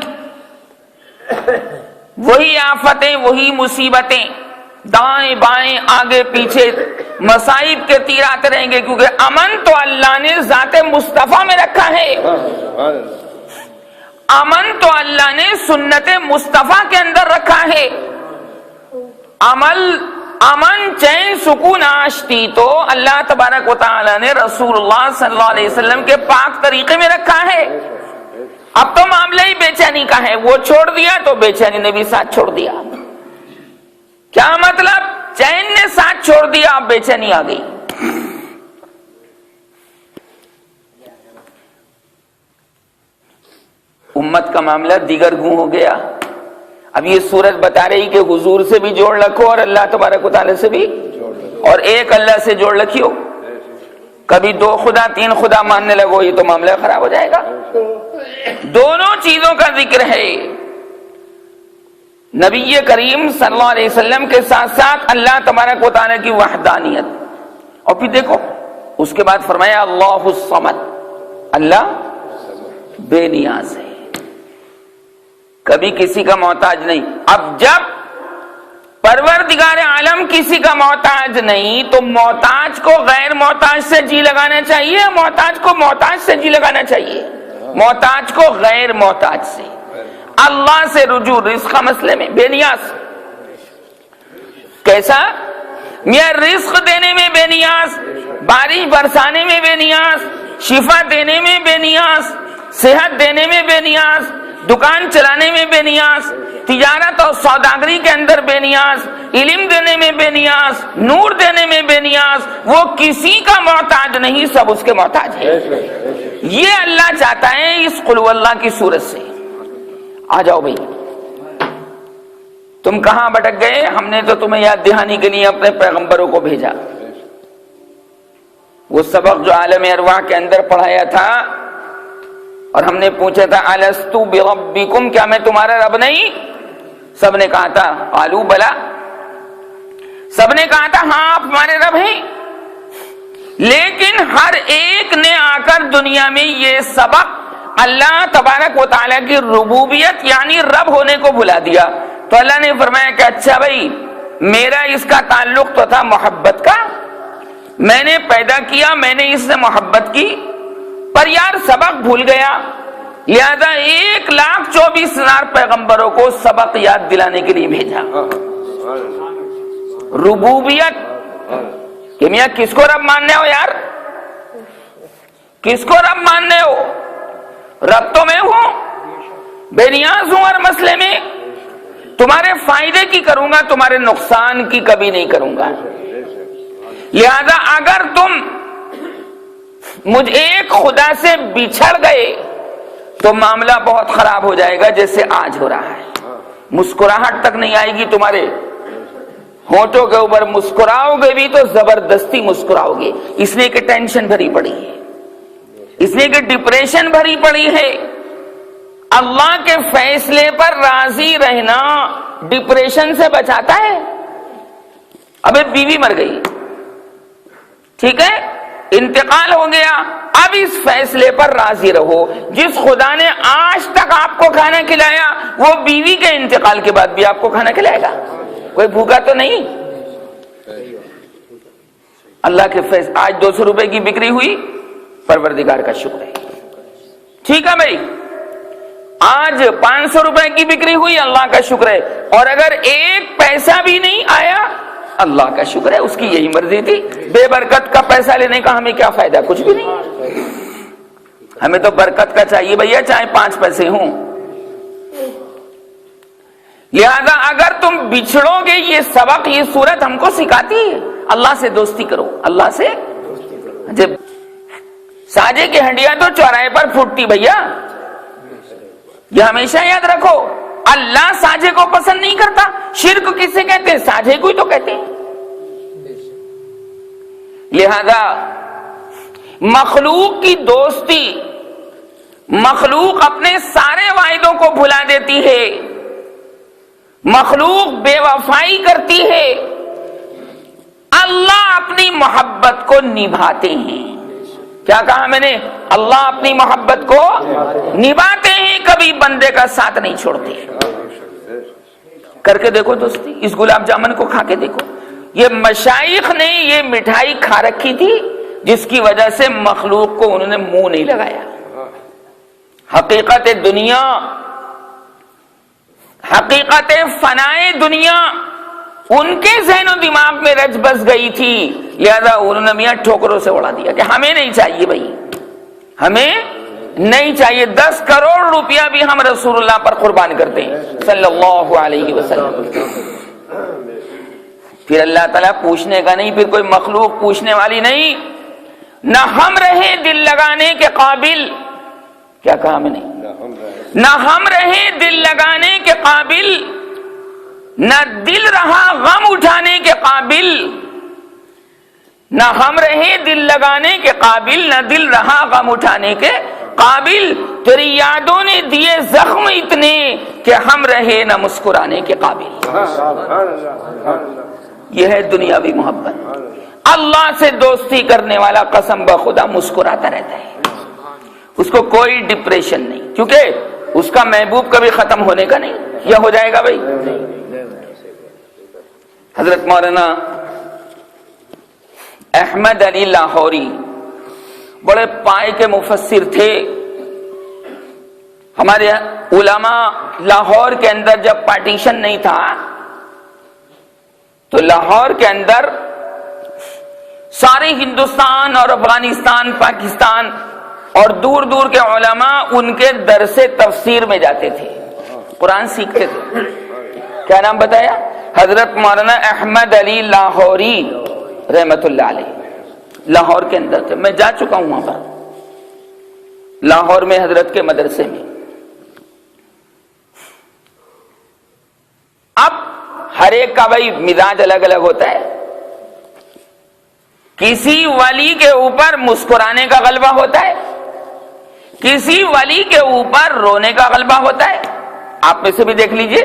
وہی آفتیں، وہی مصیبتیں، دائیں بائیں آگے پیچھے مصائب کے تیر آتے رہیں گے، کیونکہ امن تو اللہ نے ذات مصطفیٰ میں رکھا ہے، امن تو اللہ نے سنت مصطفیٰ کے اندر رکھا ہے۔ امن چین سکون آشتی تو اللہ تبارک و تعالی نے رسول اللہ صلی اللہ علیہ وسلم کے پاک طریقے میں رکھا ہے۔ اب تو معاملہ ہی بے چینی کا ہے، وہ چھوڑ دیا تو بے چینی نے بھی ساتھ چھوڑ دیا۔ کیا مطلب؟ چین نے ساتھ چھوڑ دیا، اب بے چینی آ گئی۔ امت کا معاملہ دیگر گوں ہو گیا۔ اب یہ سورت بتا رہی کہ حضور سے بھی جوڑ رکھو اور اللہ تبارک و تعالی سے بھی، اور ایک اللہ سے جوڑ رکھیو۔ کبھی دو خدا تین خدا ماننے لگو، یہ تو معاملہ خراب ہو جائے گا۔ دونوں چیزوں کا ذکر ہے، نبی کریم صلی اللہ علیہ وسلم کے ساتھ ساتھ اللہ تبارک و تعالی کی وحدانیت، اور پھر دیکھو اس کے بعد فرمایا اللہ الصمد، اللہ بے نیاز ہے، کبھی کسی کا محتاج نہیں۔ اب جب پروردگار عالم کسی کا محتاج نہیں تو محتاج کو غیر محتاج سے جی لگانا چاہیے، محتاج کو محتاج سے جی لگانا چاہیے، محتاج کو غیر محتاج سے، اللہ سے رجوع رزق مسئلے میں بے نیاز۔ کیسا؟ میاں رزق دینے میں بے نیاز، بارش برسانے میں بے نیاز، شفا دینے میں بے نیاز، صحت دینے میں بے نیاز، دکان چلانے میں بے نیاز، تجارت اور سوداگری کے اندر بے نیاز، علم دینے میں بے نیاز، نور دینے میں بے نیاز، وہ کسی کا محتاج نہیں، سب اس کے محتاج ہے۔ یہ اللہ چاہتا ہے اس قل ہو اللہ کی صورت سے۔ آ جاؤ بھائی، تم کہاں بھٹک گئے؟ ہم نے تو تمہیں یاد دہانی کے لیے اپنے پیغمبروں کو بھیجا، وہ سبق جو عالم ارواح کے اندر پڑھایا تھا، اور ہم نے پوچھا تھا الستو بربکم، کیا میں تمہارا رب نہیں؟ سب نے کہا تھا قالوا بلا، سب نے کہا تھا ہاں آپ ہمارے رب ہیں۔ لیکن ہر ایک نے آ کر دنیا میں یہ سبق اللہ تبارک و تعالیٰ کی ربوبیت یعنی رب ہونے کو بھلا دیا۔ تو اللہ نے فرمایا کہ اچھا بھائی، میرا اس کا تعلق تو تھا محبت کا، میں نے پیدا کیا، میں نے اس سے محبت کی، پر یار سبق بھول گیا، لہذا 1,24,000 پیغمبروں کو سبق یاد دلانے کے لیے بھیجا۔ ربوبیت کہ میاں کس کو رب ماننے ہو یار؟ کس کو رب ماننے ہو؟ رب تو میں ہوں، بے نیاز ہوں، ہر مسئلے میں تمہارے فائدے کی کروں گا، تمہارے نقصان کی کبھی نہیں کروں گا۔ لہذا اگر تم مجھ ایک خدا سے بچھڑ گئے تو معاملہ بہت خراب ہو جائے گا، جیسے آج ہو رہا ہے۔ مسکراہٹ تک نہیں آئے گی تمہارے ہونٹوں کے اوپر، مسکراؤ گے بھی تو زبردستی مسکراؤ گے، اس لیے کہ ٹینشن بھری پڑی ہے، اس لیے کہ ڈپریشن بھری پڑی ہے۔ اللہ کے فیصلے پر راضی رہنا ڈپریشن سے بچاتا ہے۔ ابے بیوی مر گئی، ٹھیک ہے، انتقال ہو گیا، اب اس فیصلے پر راضی رہو، جس خدا نے آج تک آپ کو کھانا کھلایا وہ بیوی کے انتقال کے بعد بھی آپ کو کھانا کھلائے گا، کوئی بھوکا تو نہیں۔ اللہ کے فیصلے، آج 200 روپے کی بکری ہوئی، پروردگار کا شکر ہے، ٹھیک ہے بھائی، آج 500 روپے کی بکری ہوئی، اللہ کا شکر ہے، اور اگر ایک پیسہ بھی نہیں آیا اللہ کا شکر ہے، اس کی یہی مرضی تھی۔ بے برکت کا پیسہ لینے کا ہمیں کیا فائدہ؟ کچھ بھی نہیں، ہمیں تو برکت کا چاہیے بھیا، چاہے 5 پیسے ہوں۔ لہذا اگر تم بچھڑو گے، یہ سبق، یہ صورت ہم کو سکھاتی ہے اللہ سے دوستی کرو، اللہ سے۔ جب ساجے کی ہنڈیاں تو چوراہے پر پھوٹتی بھیا، یہ ہمیشہ یاد رکھو، اللہ ساجے کو پسند نہیں کرتا۔ شرک کسے کہتے ہیں؟ ساجے کو ہی تو کہتے ہیں۔ لہذا مخلوق کی دوستی، مخلوق اپنے سارے وعدوں کو بھلا دیتی ہے، مخلوق بے وفائی کرتی ہے، اللہ اپنی محبت کو نبھاتے ہیں۔ کیا کہا میں نے؟ اللہ اپنی محبت کو نبھاتے ہیں، کبھی بندے کا ساتھ نہیں چھوڑتے۔ کر کے دیکھو دوستی، اس گلاب جامن کو کھا کے دیکھو، یہ مشائخ نے یہ مٹھائی کھا رکھی تھی جس کی وجہ سے مخلوق کو انہوں نے منہ نہیں لگایا۔ حقیقت دنیا، حقیقت فنائے دنیا ان کے ذہن و دماغ میں رچ بس گئی تھی، لہذا انہوں نے میاں ٹھوکروں سے اڑا دیا کہ ہمیں نہیں چاہیے بھائی، ہمیں نہیں چاہیے. 10 کروڑ روپیہ بھی ہم رسول اللہ پر قربان کرتے ہیں صلی اللہ علیہ وسلم. پھر اللہ تعالیٰ پوچھنے کا نہیں, پھر کوئی مخلوق پوچھنے والی نہیں. نہ ہم رہے دل لگانے کے قابل, کیا کہا میں نے, نہ ہم رہے دل لگانے کے قابل, نہ دل رہا غم اٹھانے کے قابل. نہ ہم رہے دل لگانے کے قابل, نہ دل رہا غم اٹھانے کے قابل. تیری یادوں نے دیے زخم اتنے کہ ہم رہے نہ مسکرانے کے قابل. یہ ہے دنیاوی محبت. اللہ سے دوستی کرنے والا قسم بخدا مسکراتا رہتا ہے, اس کو کوئی ڈپریشن نہیں, کیونکہ اس کا محبوب کبھی ختم ہونے کا نہیں. یہ ہو جائے گا بھائی. حضرت مولانا احمد علی لاہوری بڑے پائے کے مفسر تھے. ہمارے علماء لاہور کے اندر جب پارٹیشن نہیں تھا تو لاہور کے اندر سارے ہندوستان اور افغانستان, پاکستان اور دور دور کے علماء ان کے درس تفسیر میں جاتے تھے, قرآن سیکھتے تھے. کیا نام بتایا؟ حضرت مولانا احمد علی لاہوری رحمت اللہ علیہ. لاہور کے اندر تھے, میں جا چکا ہوں وہاں پر, لاہور میں حضرت کے مدرسے میں. اب ہر ایک کا بھائی مزاج الگ الگ ہوتا ہے. کسی ولی کے اوپر مسکرانے کا غلبہ ہوتا ہے, کسی ولی کے اوپر رونے کا غلبہ ہوتا ہے. آپ میں سے بھی دیکھ لیجئے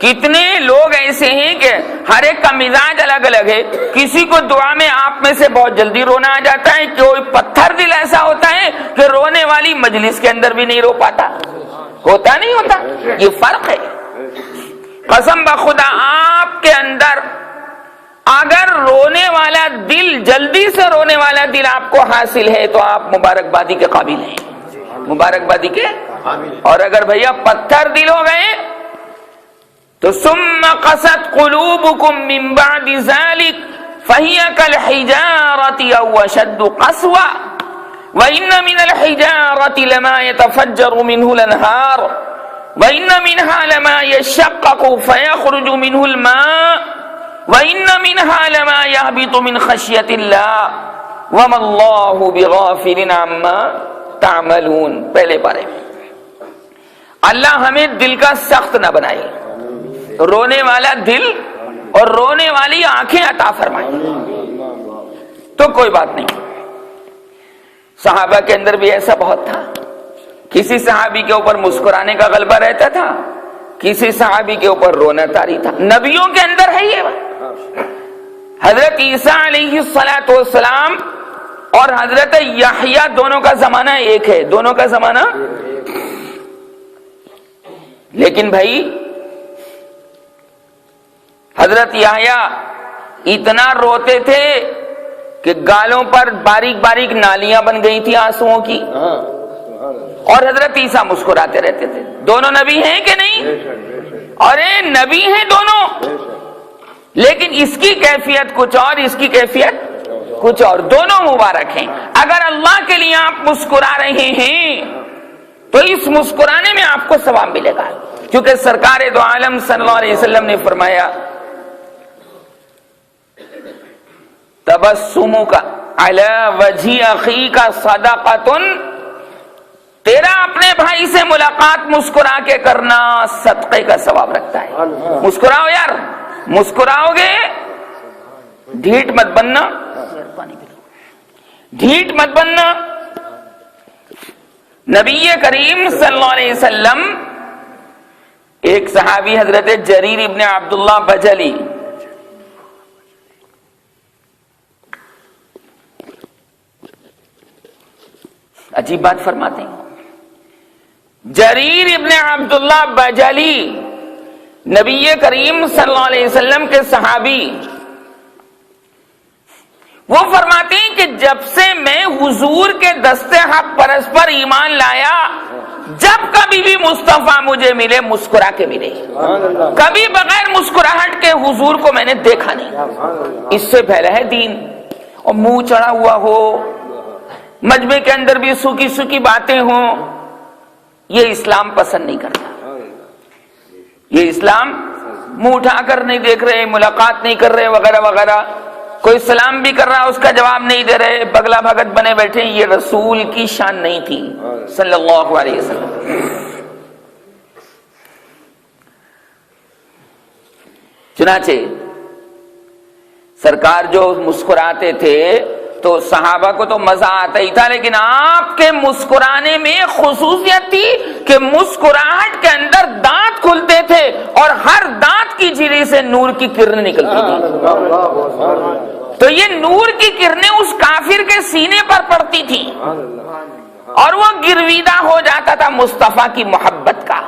کتنے لوگ ایسے ہیں کہ ہر ایک کا مزاج الگ الگ ہے. کسی کو دعا میں آپ میں سے بہت جلدی رونا آ جاتا ہے, کوئی پتھر دل ایسا ہوتا ہے کہ رونے والی مجلس کے اندر بھی نہیں رو پاتا. ہوتا نہیں ہوتا, یہ فرق ہے. قسم بخدا آپ کے اندر اگر رونے والا دل, جلدی سے رونے والا دل آپ کو حاصل ہے تو آپ مبارکبادی کے قابل ہیں, مبارکبادی کے. اور اگر بھیا پتھر دل ہو گئے تو ثم قست قلوبكم من بعد ذلك فهي كالحجارة أو أشد قسوة وإن من الحجارة لما يتفجر منه الأنهار وَإِنَّ مِنْهَا لَمَا يَشَّقَّقُ فَيَخْرُجُ مِنْهُ الْمَاءُ وَإِنَّ مِنْهَا لَمَا يَهْبِطُ مِنْ خَشْيَةِ اللَّهِ وَمَا اللَّهُ بِغَافِلٍ عَمَّا تَعْمَلُونَ. پہلے پارے اللہ ہمیں دل کا سخت نہ بنائے, رونے والا دل اور رونے والی آنکھیں عطا فرمائے. تو کوئی بات نہیں, صحابہ کے اندر بھی ایسا بہت تھا. کسی صحابی کے اوپر مسکرانے کا غلبہ رہتا تھا, کسی صحابی کے اوپر رونا طاری تھا. نبیوں کے اندر ہے یہ. حضرت عیسیٰ علیہ السلام اور حضرت یحییٰ دونوں کا زمانہ ایک ہے, دونوں کا زمانہ. لیکن بھائی حضرت یحییٰ اتنا روتے تھے کہ گالوں پر باریک باریک نالیاں بن گئی تھی آنسوؤں کی, اور حضرت عیسیٰ مسکراتے رہتے تھے. دونوں نبی ہیں کہ نہیں؟ اور نبی ہیں دونوں, لیکن اس کی کیفیت کچھ اور, اس کی کیفیت کچھ اور. دونوں مبارک ہیں. اگر اللہ کے لیے آپ مسکرا رہے ہیں تو اس مسکرانے میں آپ کو ثواب ملے گا, کیونکہ سرکار دو عالم صلی اللہ علیہ وسلم نے فرمایا تبسمک علی وجہ اخیک صدقۃ, تیرا اپنے بھائی سے ملاقات مسکرا کے کرنا صدقے کا ثواب رکھتا ہے. مسکراؤ یار, مسکراؤ گے, ڈھیٹ مت بننا, ڈھیٹ مت بننا. نبی کریم صلی اللہ علیہ وسلم, ایک صحابی حضرت جریر ابن عبداللہ بجلی, عجیب بات فرماتے ہیں. جریر ابن عبداللہ بجلی نبی کریم صلی اللہ علیہ وسلم کے صحابی, وہ فرماتے ہیں کہ جب سے میں حضور کے دستے حق پرست پر ایمان لایا, جب کبھی بھی مصطفیٰ مجھے ملے مسکرا کے ملے, کبھی بغیر مسکراہٹ کے حضور کو میں نے دیکھا نہیں. اس سے پہلے ہے دین, اور منہ چڑھا ہوا ہو, مجمع کے اندر بھی سوکھی سوکھی باتیں ہوں، یہ اسلام پسند نہیں کرتا۔ یہ اسلام منہ اٹھا کر نہیں دیکھ رہے، ملاقات نہیں کر رہے وغیرہ وغیرہ، کوئی سلام بھی کر رہا اس کا جواب نہیں دے رہے، بگلا بھگت بنے بیٹھے، یہ رسول کی شان نہیں تھی صلی اللہ علیہ وسلم۔ چنانچہ سرکار جو مسکراتے تھے تو صحابہ کو تو مزہ آتا ہی تھا، لیکن آپ کے مسکرانے میں خصوصیت تھی کہ مسکراہٹ کے اندر دانت کھلتے تھے اور ہر دانت کی جھلی سے نور کی کرنیں نکلتی تھی۔ تو یہ نور کی کرنیں اس کافر کے سینے پر پڑتی تھی اور وہ گرویدہ ہو جاتا تھا مصطفیٰ کی محبت کا،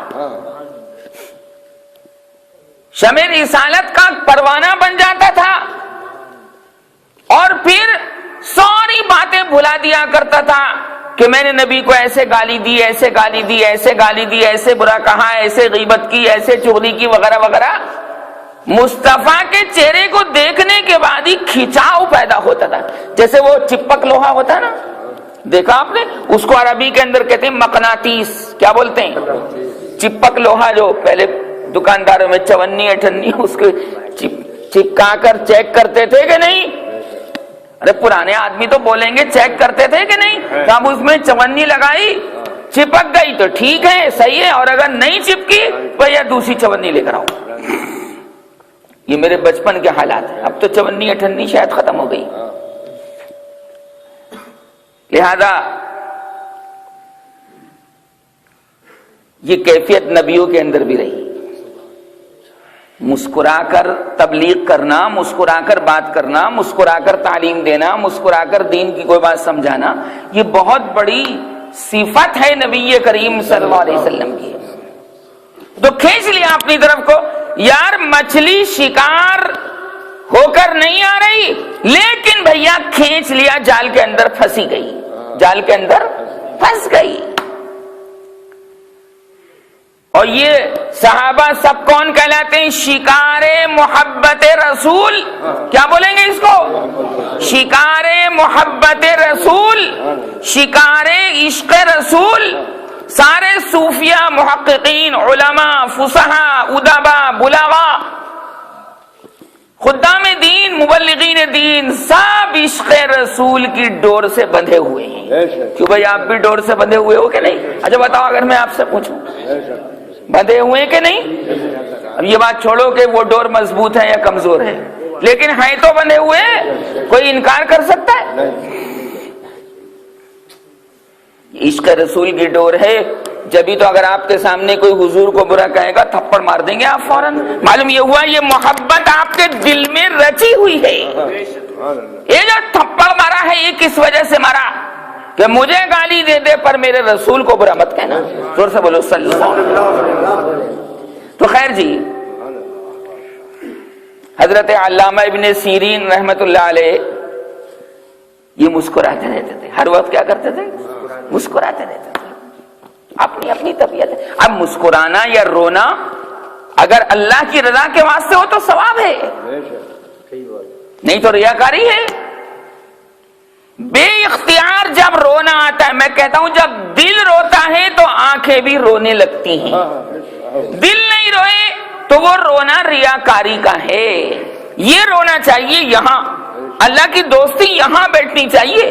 شمع رسالت کا پروانہ بن جاتا تھا، اور پھر ساری باتیں بھلا دیا کرتا تھا کہ میں نے نبی کو ایسے گالی دی، ایسے گالی دی، ایسے گالی دی، ایسے برا کہا، ایسے غیبت کی، ایسے چغلی کی وغیرہ وغیرہ۔ مصطفیٰ کے چہرے کو دیکھنے کے بعد ہی کھچاؤ پیدا ہوتا تھا، جیسے وہ چپک لوہا ہوتا ہے نا، دیکھا آپ نے، اس کو عربی کے اندر کہتے ہیں مقناطیس۔ کیا بولتے ہیں؟ چپک لوہا، جو پہلے دکانداروں میں چونی اٹھنی اس کو چپکا کر چیک کرتے تھے کہ نہیں؟ ارے پرانے آدمی تو بولیں گے چیک کرتے تھے کہ نہیں؟ تو اب اس میں چونی لگائی، چپک گئی تو ٹھیک ہے، صحیح ہے، اور اگر نہیں چپکی تو یا دوسری چونی لے کر آؤ۔ یہ میرے بچپن کے حالات ہیں، اب تو چونی اٹھنی شاید ختم ہو گئی۔ لہذا یہ کیفیت نبیوں کے اندر بھی رہی، مسکرا کر تبلیغ کرنا، مسکرا کر بات کرنا، مسکرا کر تعلیم دینا، مسکرا کر دین کی کوئی بات سمجھانا، یہ بہت بڑی صفت ہے نبی کریم صلی اللہ علیہ وسلم کی۔ تو کھینچ لیا اپنی طرف کو، یار مچھلی شکار ہو کر نہیں آ رہی، لیکن بھیا کھینچ لیا، جال کے اندر پھنسی گئی، جال کے اندر پھنس گئی۔ اور یہ صحابہ سب کون کہلاتے ہیں؟ شکار محبت رسول۔ کیا بولیں گے اس کو؟ شکار محبت رسول، شکار عشق رسول۔ سارے صوفیہ، محققین، علماء، فصحاء، ادبا، بلاغا، خدام دین، مبلغین دین، سب عشق رسول کی ڈور سے بندھے ہوئے ہیں۔ کیوں بھائی آپ بھی ڈور سے بندھے ہوئے ہو کہ نہیں؟ اچھا بتاؤ، اگر میں آپ سے پوچھوں بندھے ہوئے کہ نہیں؟ اب یہ بات چھوڑو کہ وہ ڈور مضبوط ہے یا کمزور ہے، لیکن ہیں تو بندھے ہوئے، کوئی انکار کر سکتا ہے؟ عشق رسول کی ڈور ہے، جبھی تو اگر آپ کے سامنے کوئی حضور کو برا کہے گا تھپڑ مار دیں گے آپ فوراً۔ معلوم یہ ہوا یہ محبت آپ کے دل میں رچی ہوئی ہے۔ یہ جو تھپڑ مارا ہے یہ کس وجہ سے مارا؟ کہ مجھے گالی دے دے پر میرے رسول کو برا مت کہنا۔ زور سے بولو صلی اللہ علیہ وسلم۔ تو خیر جی، حضرت علامہ ابن سیرین رحمت اللہ علیہ یہ مسکراتے رہتے تھے، ہر وقت کیا کرتے تھے؟ مسکراتے رہتے تھے، اپنی اپنی طبیعت ہے۔ اب مسکرانا یا رونا اگر اللہ کی رضا کے واسطے ہو تو ثواب ہے، نہیں تو ریاکاری ہے۔ بے اختیار جب رونا آتا ہے، میں کہتا ہوں جب دل روتا ہے تو آنکھیں بھی رونے لگتی ہیں، دل نہیں روئے تو وہ رونا ریاکاری کا ہے۔ یہ رونا چاہیے یہاں، اللہ کی دوستی یہاں بیٹھنی چاہیے۔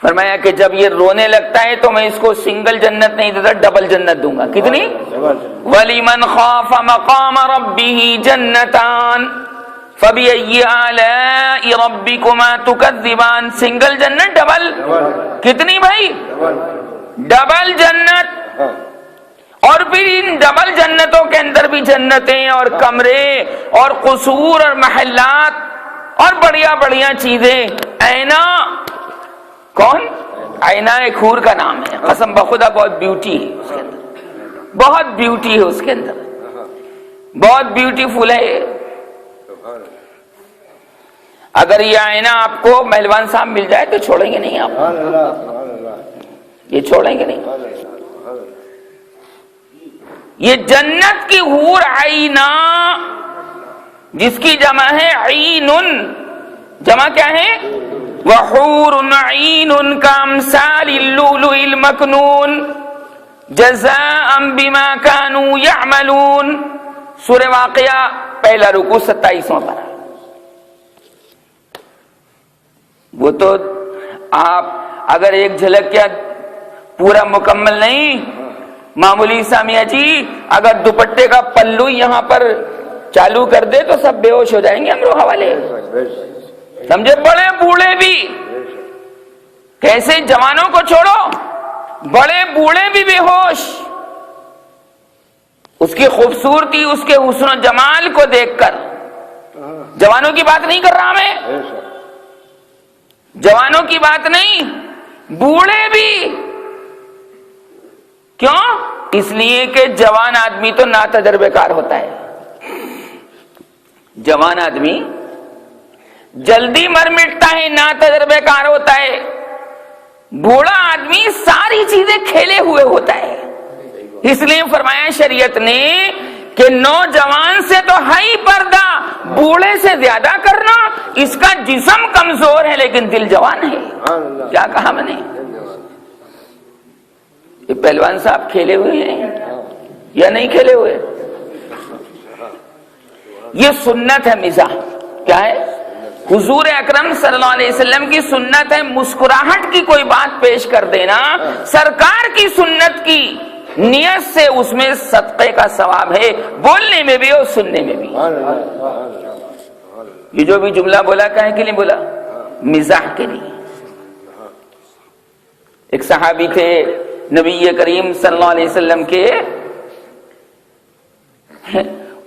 فرمایا کہ جب یہ رونے لگتا ہے تو میں اس کو سنگل جنت نہیں دیتا، ڈبل جنت دوں گا۔ کتنی؟ وَلِمَنْ خَافَ مَقَامَ رَبِّهِ جَنَّتَانِ فَبِأَيِّ آلَاءِ رَبِّكُمَا تُكَذِّبَانِ۔ سنگل جنت، ڈبل کتنی بھائی؟ ڈبل جنت۔ اور پھر ان ڈبل جنتوں کے اندر بھی جنتیں اور کمرے اور قصور اور محلات اور بڑھیا بڑھیا چیزیں۔ اینا کون؟ آئینہ ایک حور کا نام ہے، قسم بخدا بہت بیوٹی ہے اس کے اندر، بہت بیوٹی ہے اس کے اندر، بہت بیوٹیفل ہے۔ اگر یہ آئینہ آپ کو مہلوان صاحب مل جائے تو چھوڑیں گے نہیں آپ، یہ چھوڑیں گے نہیں۔ یہ جنت کی حور آئینہ، جس کی جمع ہے عینن، جمع کیا ہے؟ وحور عین کامثال اللؤلؤ المکنون جزاء بما كانوا يعملون. سورہ واقعہ پہلا رکوع 27واں پارہ. وہ تو آپ اگر ایک جھلک کیا پورا مکمل نہیں، معمولی سامیہ جی اگر دوپٹے کا پلو یہاں پر چالو کر دے تو سب بے ہوش ہو جائیں گے امرو حوالے. سمجھے؟ بڑے بوڑھے بھی. کیسے؟ جوانوں کو چھوڑو، بڑے بوڑھے بھی بے ہوش. اس کی خوبصورتی، اس کے حسن و جمال کو دیکھ کر. جوانوں کی بات نہیں کر رہا میں، جوانوں کی بات نہیں، بوڑھے بھی. کیوں؟ اس لیے کہ جوان آدمی تو نا تجربے کار ہوتا ہے. جوان آدمی جلدی مر مٹتا ہے، نا تجربے کار ہوتا ہے. بوڑھا آدمی ساری چیزیں کھیلے ہوئے ہوتا ہے. اس لیے فرمایا شریعت نے کہ نوجوان سے تو ہے ہی پردہ، بوڑھے سے زیادہ کرنا. اس کا جسم کمزور ہے لیکن دل جوان ہے. کیا کہا میں نے؟ یہ پہلوان صاحب کھیلے ہوئے ہیں یا نہیں کھیلے ہوئے؟ یہ سنت ہے. مزاح کیا ہے؟ حضور اکرم صلی اللہ علیہ وسلم کی سنت ہے مسکراہٹ کی کوئی بات پیش کر دینا. سرکار کی سنت کی نیت سے اس میں صدقے کا ثواب ہے، بولنے میں بھی اور سننے میں بھی. یہ جو بھی جملہ بولا کہے کہ نہیں بولا؟ مزاح کے لیے. ایک صحابی تھے نبی کریم صلی اللہ علیہ وسلم کے،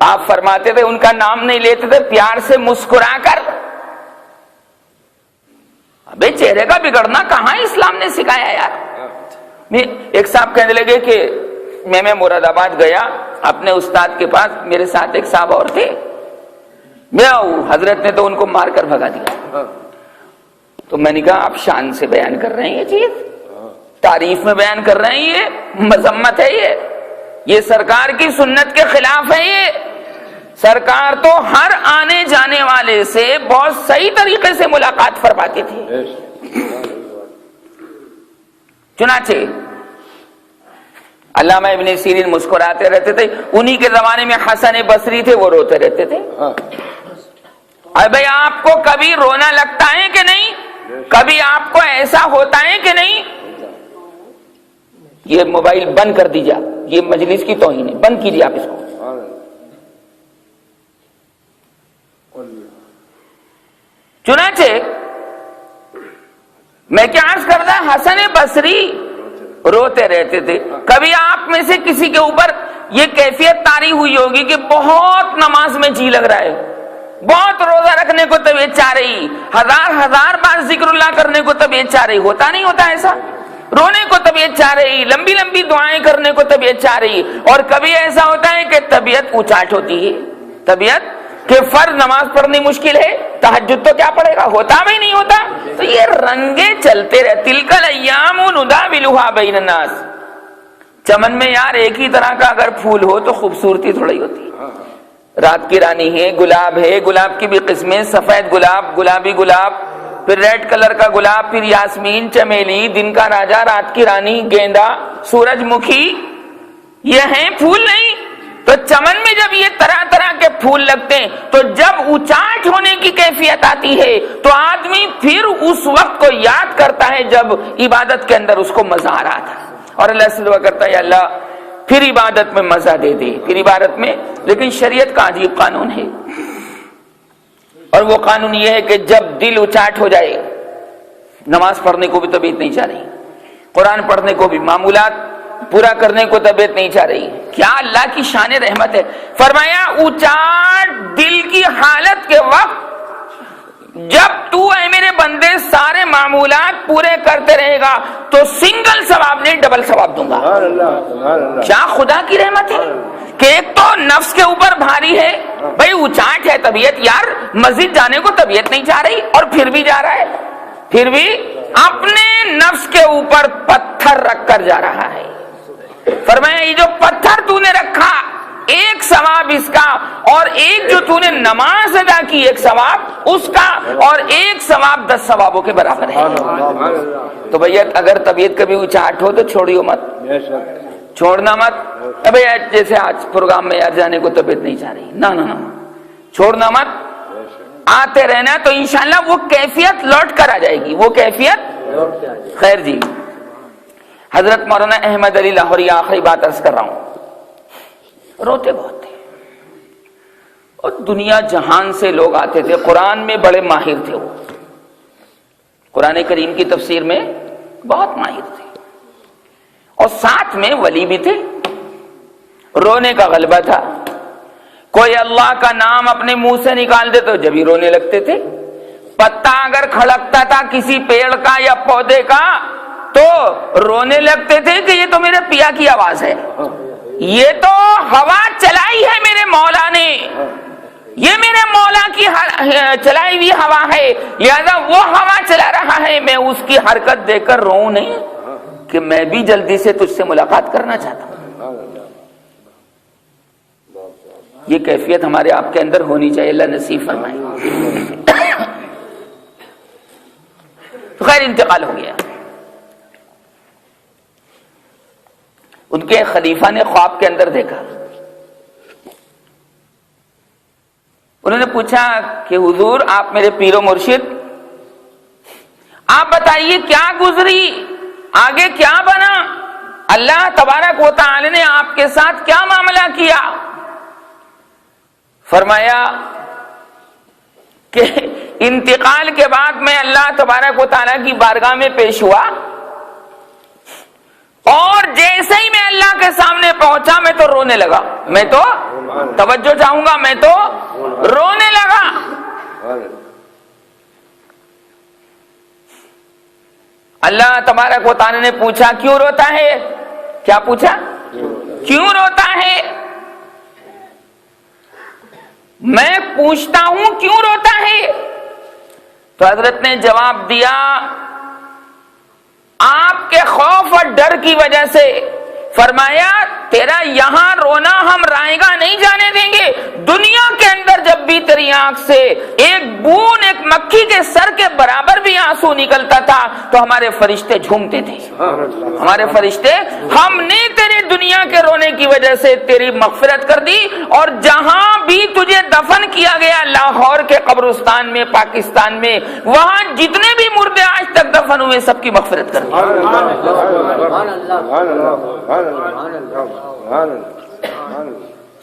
آپ فرماتے تھے ان کا نام نہیں لیتے تھے، پیار سے مسکرا کر. ابے چہرے کا بگڑنا کہاں اسلام نے سکھایا یار. ایک صاحب کہنے لگے کہ میں مراد آباد گیا اپنے استاد کے پاس، میرے ساتھ ایک صاحب اور تھے، حضرت نے تو ان کو مار کر بھگا دیا. تو میں نے کہا آپ شان سے بیان کر رہے ہیں یہ چیز، تعریف میں بیان کر رہے ہیں، یہ مذمت ہے. یہ سرکار کی سنت کے خلاف ہے. یہ سرکار تو ہر آنے جانے والے سے بہت صحیح طریقے سے ملاقات فرماتی تھی. چنانچہ علامہ ابن سیرین مسکراتے رہتے تھے. انہی کے زمانے میں حسن بصری تھے، وہ روتے رہتے تھے. ارے بھائی آپ کو کبھی رونا لگتا ہے کہ نہیں؟ کبھی آپ کو ایسا ہوتا ہے کہ نہیں؟ یہ موبائل بند کر دیجیے، یہ مجلس کی توہین ہے، بند کیجیے آپ اس کو. چنانچہ میں کیا عرض کرتا، حسن بصری روتے رہتے تھے. کبھی آپ میں سے کسی کے اوپر یہ کیفیت طاری ہوئی ہوگی کہ بہت نماز میں جی لگ رہا ہے، بہت روزہ رکھنے کو طبیعت چاہ رہی، ہزار بار ذکر اللہ کرنے کو طبیعت چاہ رہی. ہوتا نہیں ہوتا ایسا؟ رونے کو طبیعت چاہ رہی، لمبی لمبی دعائیں کرنے کو طبیعت چاہ رہی. اور کبھی ایسا ہوتا ہے کہ طبیعت اچاٹ ہوتی ہے، طبیعت کہ فرض نماز پڑھنی مشکل ہے، تہجد تو کیا پڑھے گا، ہوتا بھی نہیں ہوتا. تو یہ رنگے چلتے رہے. تلک الایام نداولها بین الناس. چمن میں یار ایک ہی طرح کا اگر پھول ہو تو خوبصورتی تھوڑی ہوتی. رات کی رانی ہے، گلاب ہے، گلاب کی بھی قسمیں، سفید گلاب، گلابی گلاب، پھر ریڈ کلر کا گلاب، پھر یاسمین، چمیلی، دن کا راجا، رات کی رانی، گیندا، سورج مکھی، یہ ہیں پھول نہیں. تو چمن میں جب یہ طرح طرح کے پھول لگتے ہیں تو جب اچاٹ ہونے کی کیفیت آتی ہے تو آدمی پھر اس وقت کو یاد کرتا ہے جب عبادت کے اندر اس کو مزہ آ رہا تھا، اور اللہ سے دعا کرتا ہے یا اللہ پھر عبادت میں مزہ دے دے، پھر عبادت میں. لیکن شریعت کا عجیب قانون ہے، اور وہ قانون یہ ہے کہ جب دل اچاٹ ہو جائے، نماز پڑھنے کو بھی طبیعت نہیں چاہ رہی، قرآن پڑھنے کو بھی، معمولات پورا کرنے کو طبیعت نہیں چاہ رہی. کیا اللہ کی شان رحمت ہے. فرمایا اچاٹ دل کی حالت کے وقت جب تو اے میرے بندے سارے معمولات پورے کرتے رہے گا تو سنگل ثواب نہیں ڈبل ثواب دوں گا. کیا خدا کی رحمت ہے کہ ایک تو نفس کے اوپر بھاری ہے، بھائی اچاٹ ہے طبیعت، یار مسجد جانے کو طبیعت نہیں چاہ رہی اور پھر بھی جا رہا ہے، پھر بھی اپنے نفس کے اوپر پتھر رکھ کر جا رہا ہے. فرمایا یہ جو پتھر تو نے رکھا ایک ثواب اس کا، اور ایک جو تو نے نماز ادا کی ایک ثواب اس کا، اور ایک ثواب 10 ثوابوں کے برابر ہے۔ تو بھیا اگر طبیعت کبھی اچاٹ ہو تو چھوڑیو مت، چھوڑنا مت۔ ابھی جیسے آج پروگرام میں یار جانے کو طبیعت نہیں چاہ رہی، نہ چھوڑنا مت، آتے رہنا، تو انشاءاللہ وہ کیفیت لوٹ کر آ جائے گی، وہ کیفیت۔ خیر جی، حضرت مولانا احمد علی لاہوری، آخری بات عرض کر رہا ہوں، روتے بہت تھے اور دنیا جہان سے لوگ آتے تھے، قرآن میں بڑے ماہر تھے، وہ قرآن کریم کی تفسیر میں بہت ماہر تھے، اور ساتھ میں ولی بھی تھے، رونے کا غلبہ تھا، کوئی اللہ کا نام اپنے منہ سے نکال دے تو جب ہی رونے لگتے تھے، پتا اگر کھڑکتا تھا کسی پیڑ کا یا پودے کا تو رونے لگتے تھے کہ یہ تو میرے پیا کی آواز ہے، یہ تو ہوا چلائی ہے میرے مولا نے، یہ میرے مولا کی چلائی ہوئی ہوا ہے، لہذا وہ ہوا چلا رہا ہے، میں اس کی حرکت دیکھ کر روؤں نہیں کہ میں بھی جلدی سے تجھ سے ملاقات کرنا چاہتا ہوں۔ یہ کیفیت ہمارے آپ کے اندر ہونی چاہیے، اللہ نصیب فرمائے۔ خیر، انتقال ہو گیا، ان کے خلیفہ نے خواب کے اندر دیکھا، انہوں نے پوچھا کہ حضور آپ میرے پیر و مرشد، آپ بتائیے کیا گزری، آگے کیا بنا، اللہ تبارک و تعالی نے آپ کے ساتھ کیا معاملہ کیا؟ فرمایا کہ انتقال کے بعد میں اللہ تبارک و تعالیٰ کی بارگاہ میں پیش ہوا، اور جیسے ہی میں اللہ کے سامنے پہنچا میں تو رونے لگا، میں تو توجہ چاہوں گا، میں تو رونے لگا۔ اللہ تبارک و تعالیٰ نے پوچھا کیوں روتا ہے؟ کیا پوچھا؟ کیوں روتا ہے؟ میں پوچھتا ہوں کیوں روتا ہے؟ تو حضرت نے جواب دیا آپ کے خوف اور ڈر کی وجہ سے، فرمایا تیرا یہاں رونا ہم رائے گاہ نہیں جانے دیں گے، دنیا کے اندر جب بھی تیری آنکھ سے ایک بون ایک مکھی کے سر کے برابر بھی آنسو نکلتا تھا تو ہمارے فرشتے جھومتے تھے، ہمارے فرشتے، ہم نے تیرے دنیا کے رونے کی وجہ سے تیری مغفرت کر دی، اور جہاں بھی تجھے دفن کیا گیا لاہور کے قبرستان میں پاکستان میں، وہاں جتنے بھی مردے آج تک دفن ہوئے سب کی مغفرت کر دی،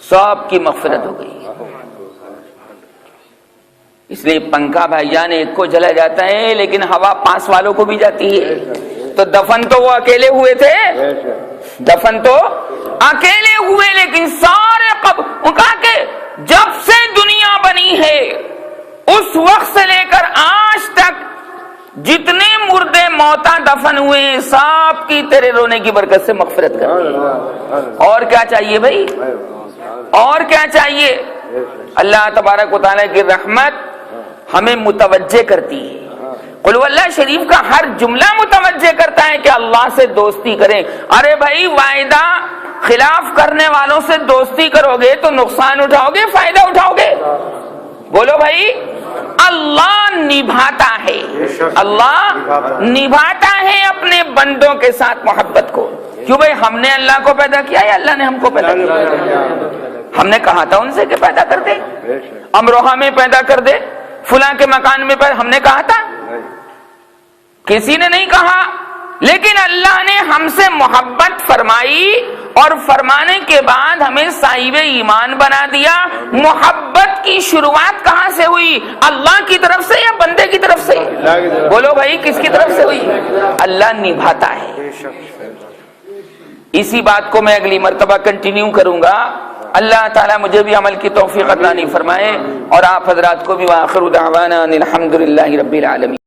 سب کی مغفرت ہو گئی۔ اس لیے پنکھا بھائی جان ایک کو جلا جاتا ہے لیکن ہوا پاس والوں کو بھی جاتی ہے، تو دفن تو وہ اکیلے ہوئے تھے، دفن تو اکیلے ہوئے، لیکن سارے ان کا کہ جب سے دنیا بنی ہے اس وقت سے لے کر آج تک جتنے مردے موتا دفن ہوئے ہیں سب کی تیرے رونے کی برکت سے مغفرت کر دی۔ اور کیا چاہیے بھائی، اور کیا چاہیے؟ اللہ تبارک و تعالیٰ کی رحمت ہمیں متوجہ کرتی ہے، قل واللہ شریف کا ہر جملہ متوجہ کرتا ہے کہ اللہ سے دوستی کریں۔ ارے بھائی وعدہ خلاف کرنے والوں سے دوستی کرو گے تو نقصان اٹھاؤ گے فائدہ اٹھاؤ گے؟ بولو بھائی، اللہ نبھاتا ہے، اللہ نبھاتا ہے اپنے بندوں کے ساتھ محبت کو۔ کیوں بھائی، ہم نے اللہ کو پیدا کیا یا اللہ نے ہم کو پیدا کیا؟ ہم نے کہا تھا ان سے کہ پیدا کر دے، امروہہ میں پیدا کر دے، فلاں کے مکان میں ہم نے کہا تھا؟ کسی نے نہیں کہا، لیکن اللہ نے ہم سے محبت فرمائی اور فرمانے کے بعد ہمیں صاحب ایمان بنا دیا۔ محبت کی شروعات کہاں سے ہوئی؟ اللہ کی طرف سے یا بندے کی طرف سے؟ بولو بھائی، کس کی طرف سے ہوئی؟ اللہ نبھاتا ہے۔ اسی بات کو میں اگلی مرتبہ کنٹینیو کروں گا۔ اللہ تعالیٰ مجھے بھی عمل کی توفیق عطا فرمائے اور آپ حضرات کو بھی۔ وآخر دعوانا الحمدللہ رب العالمین۔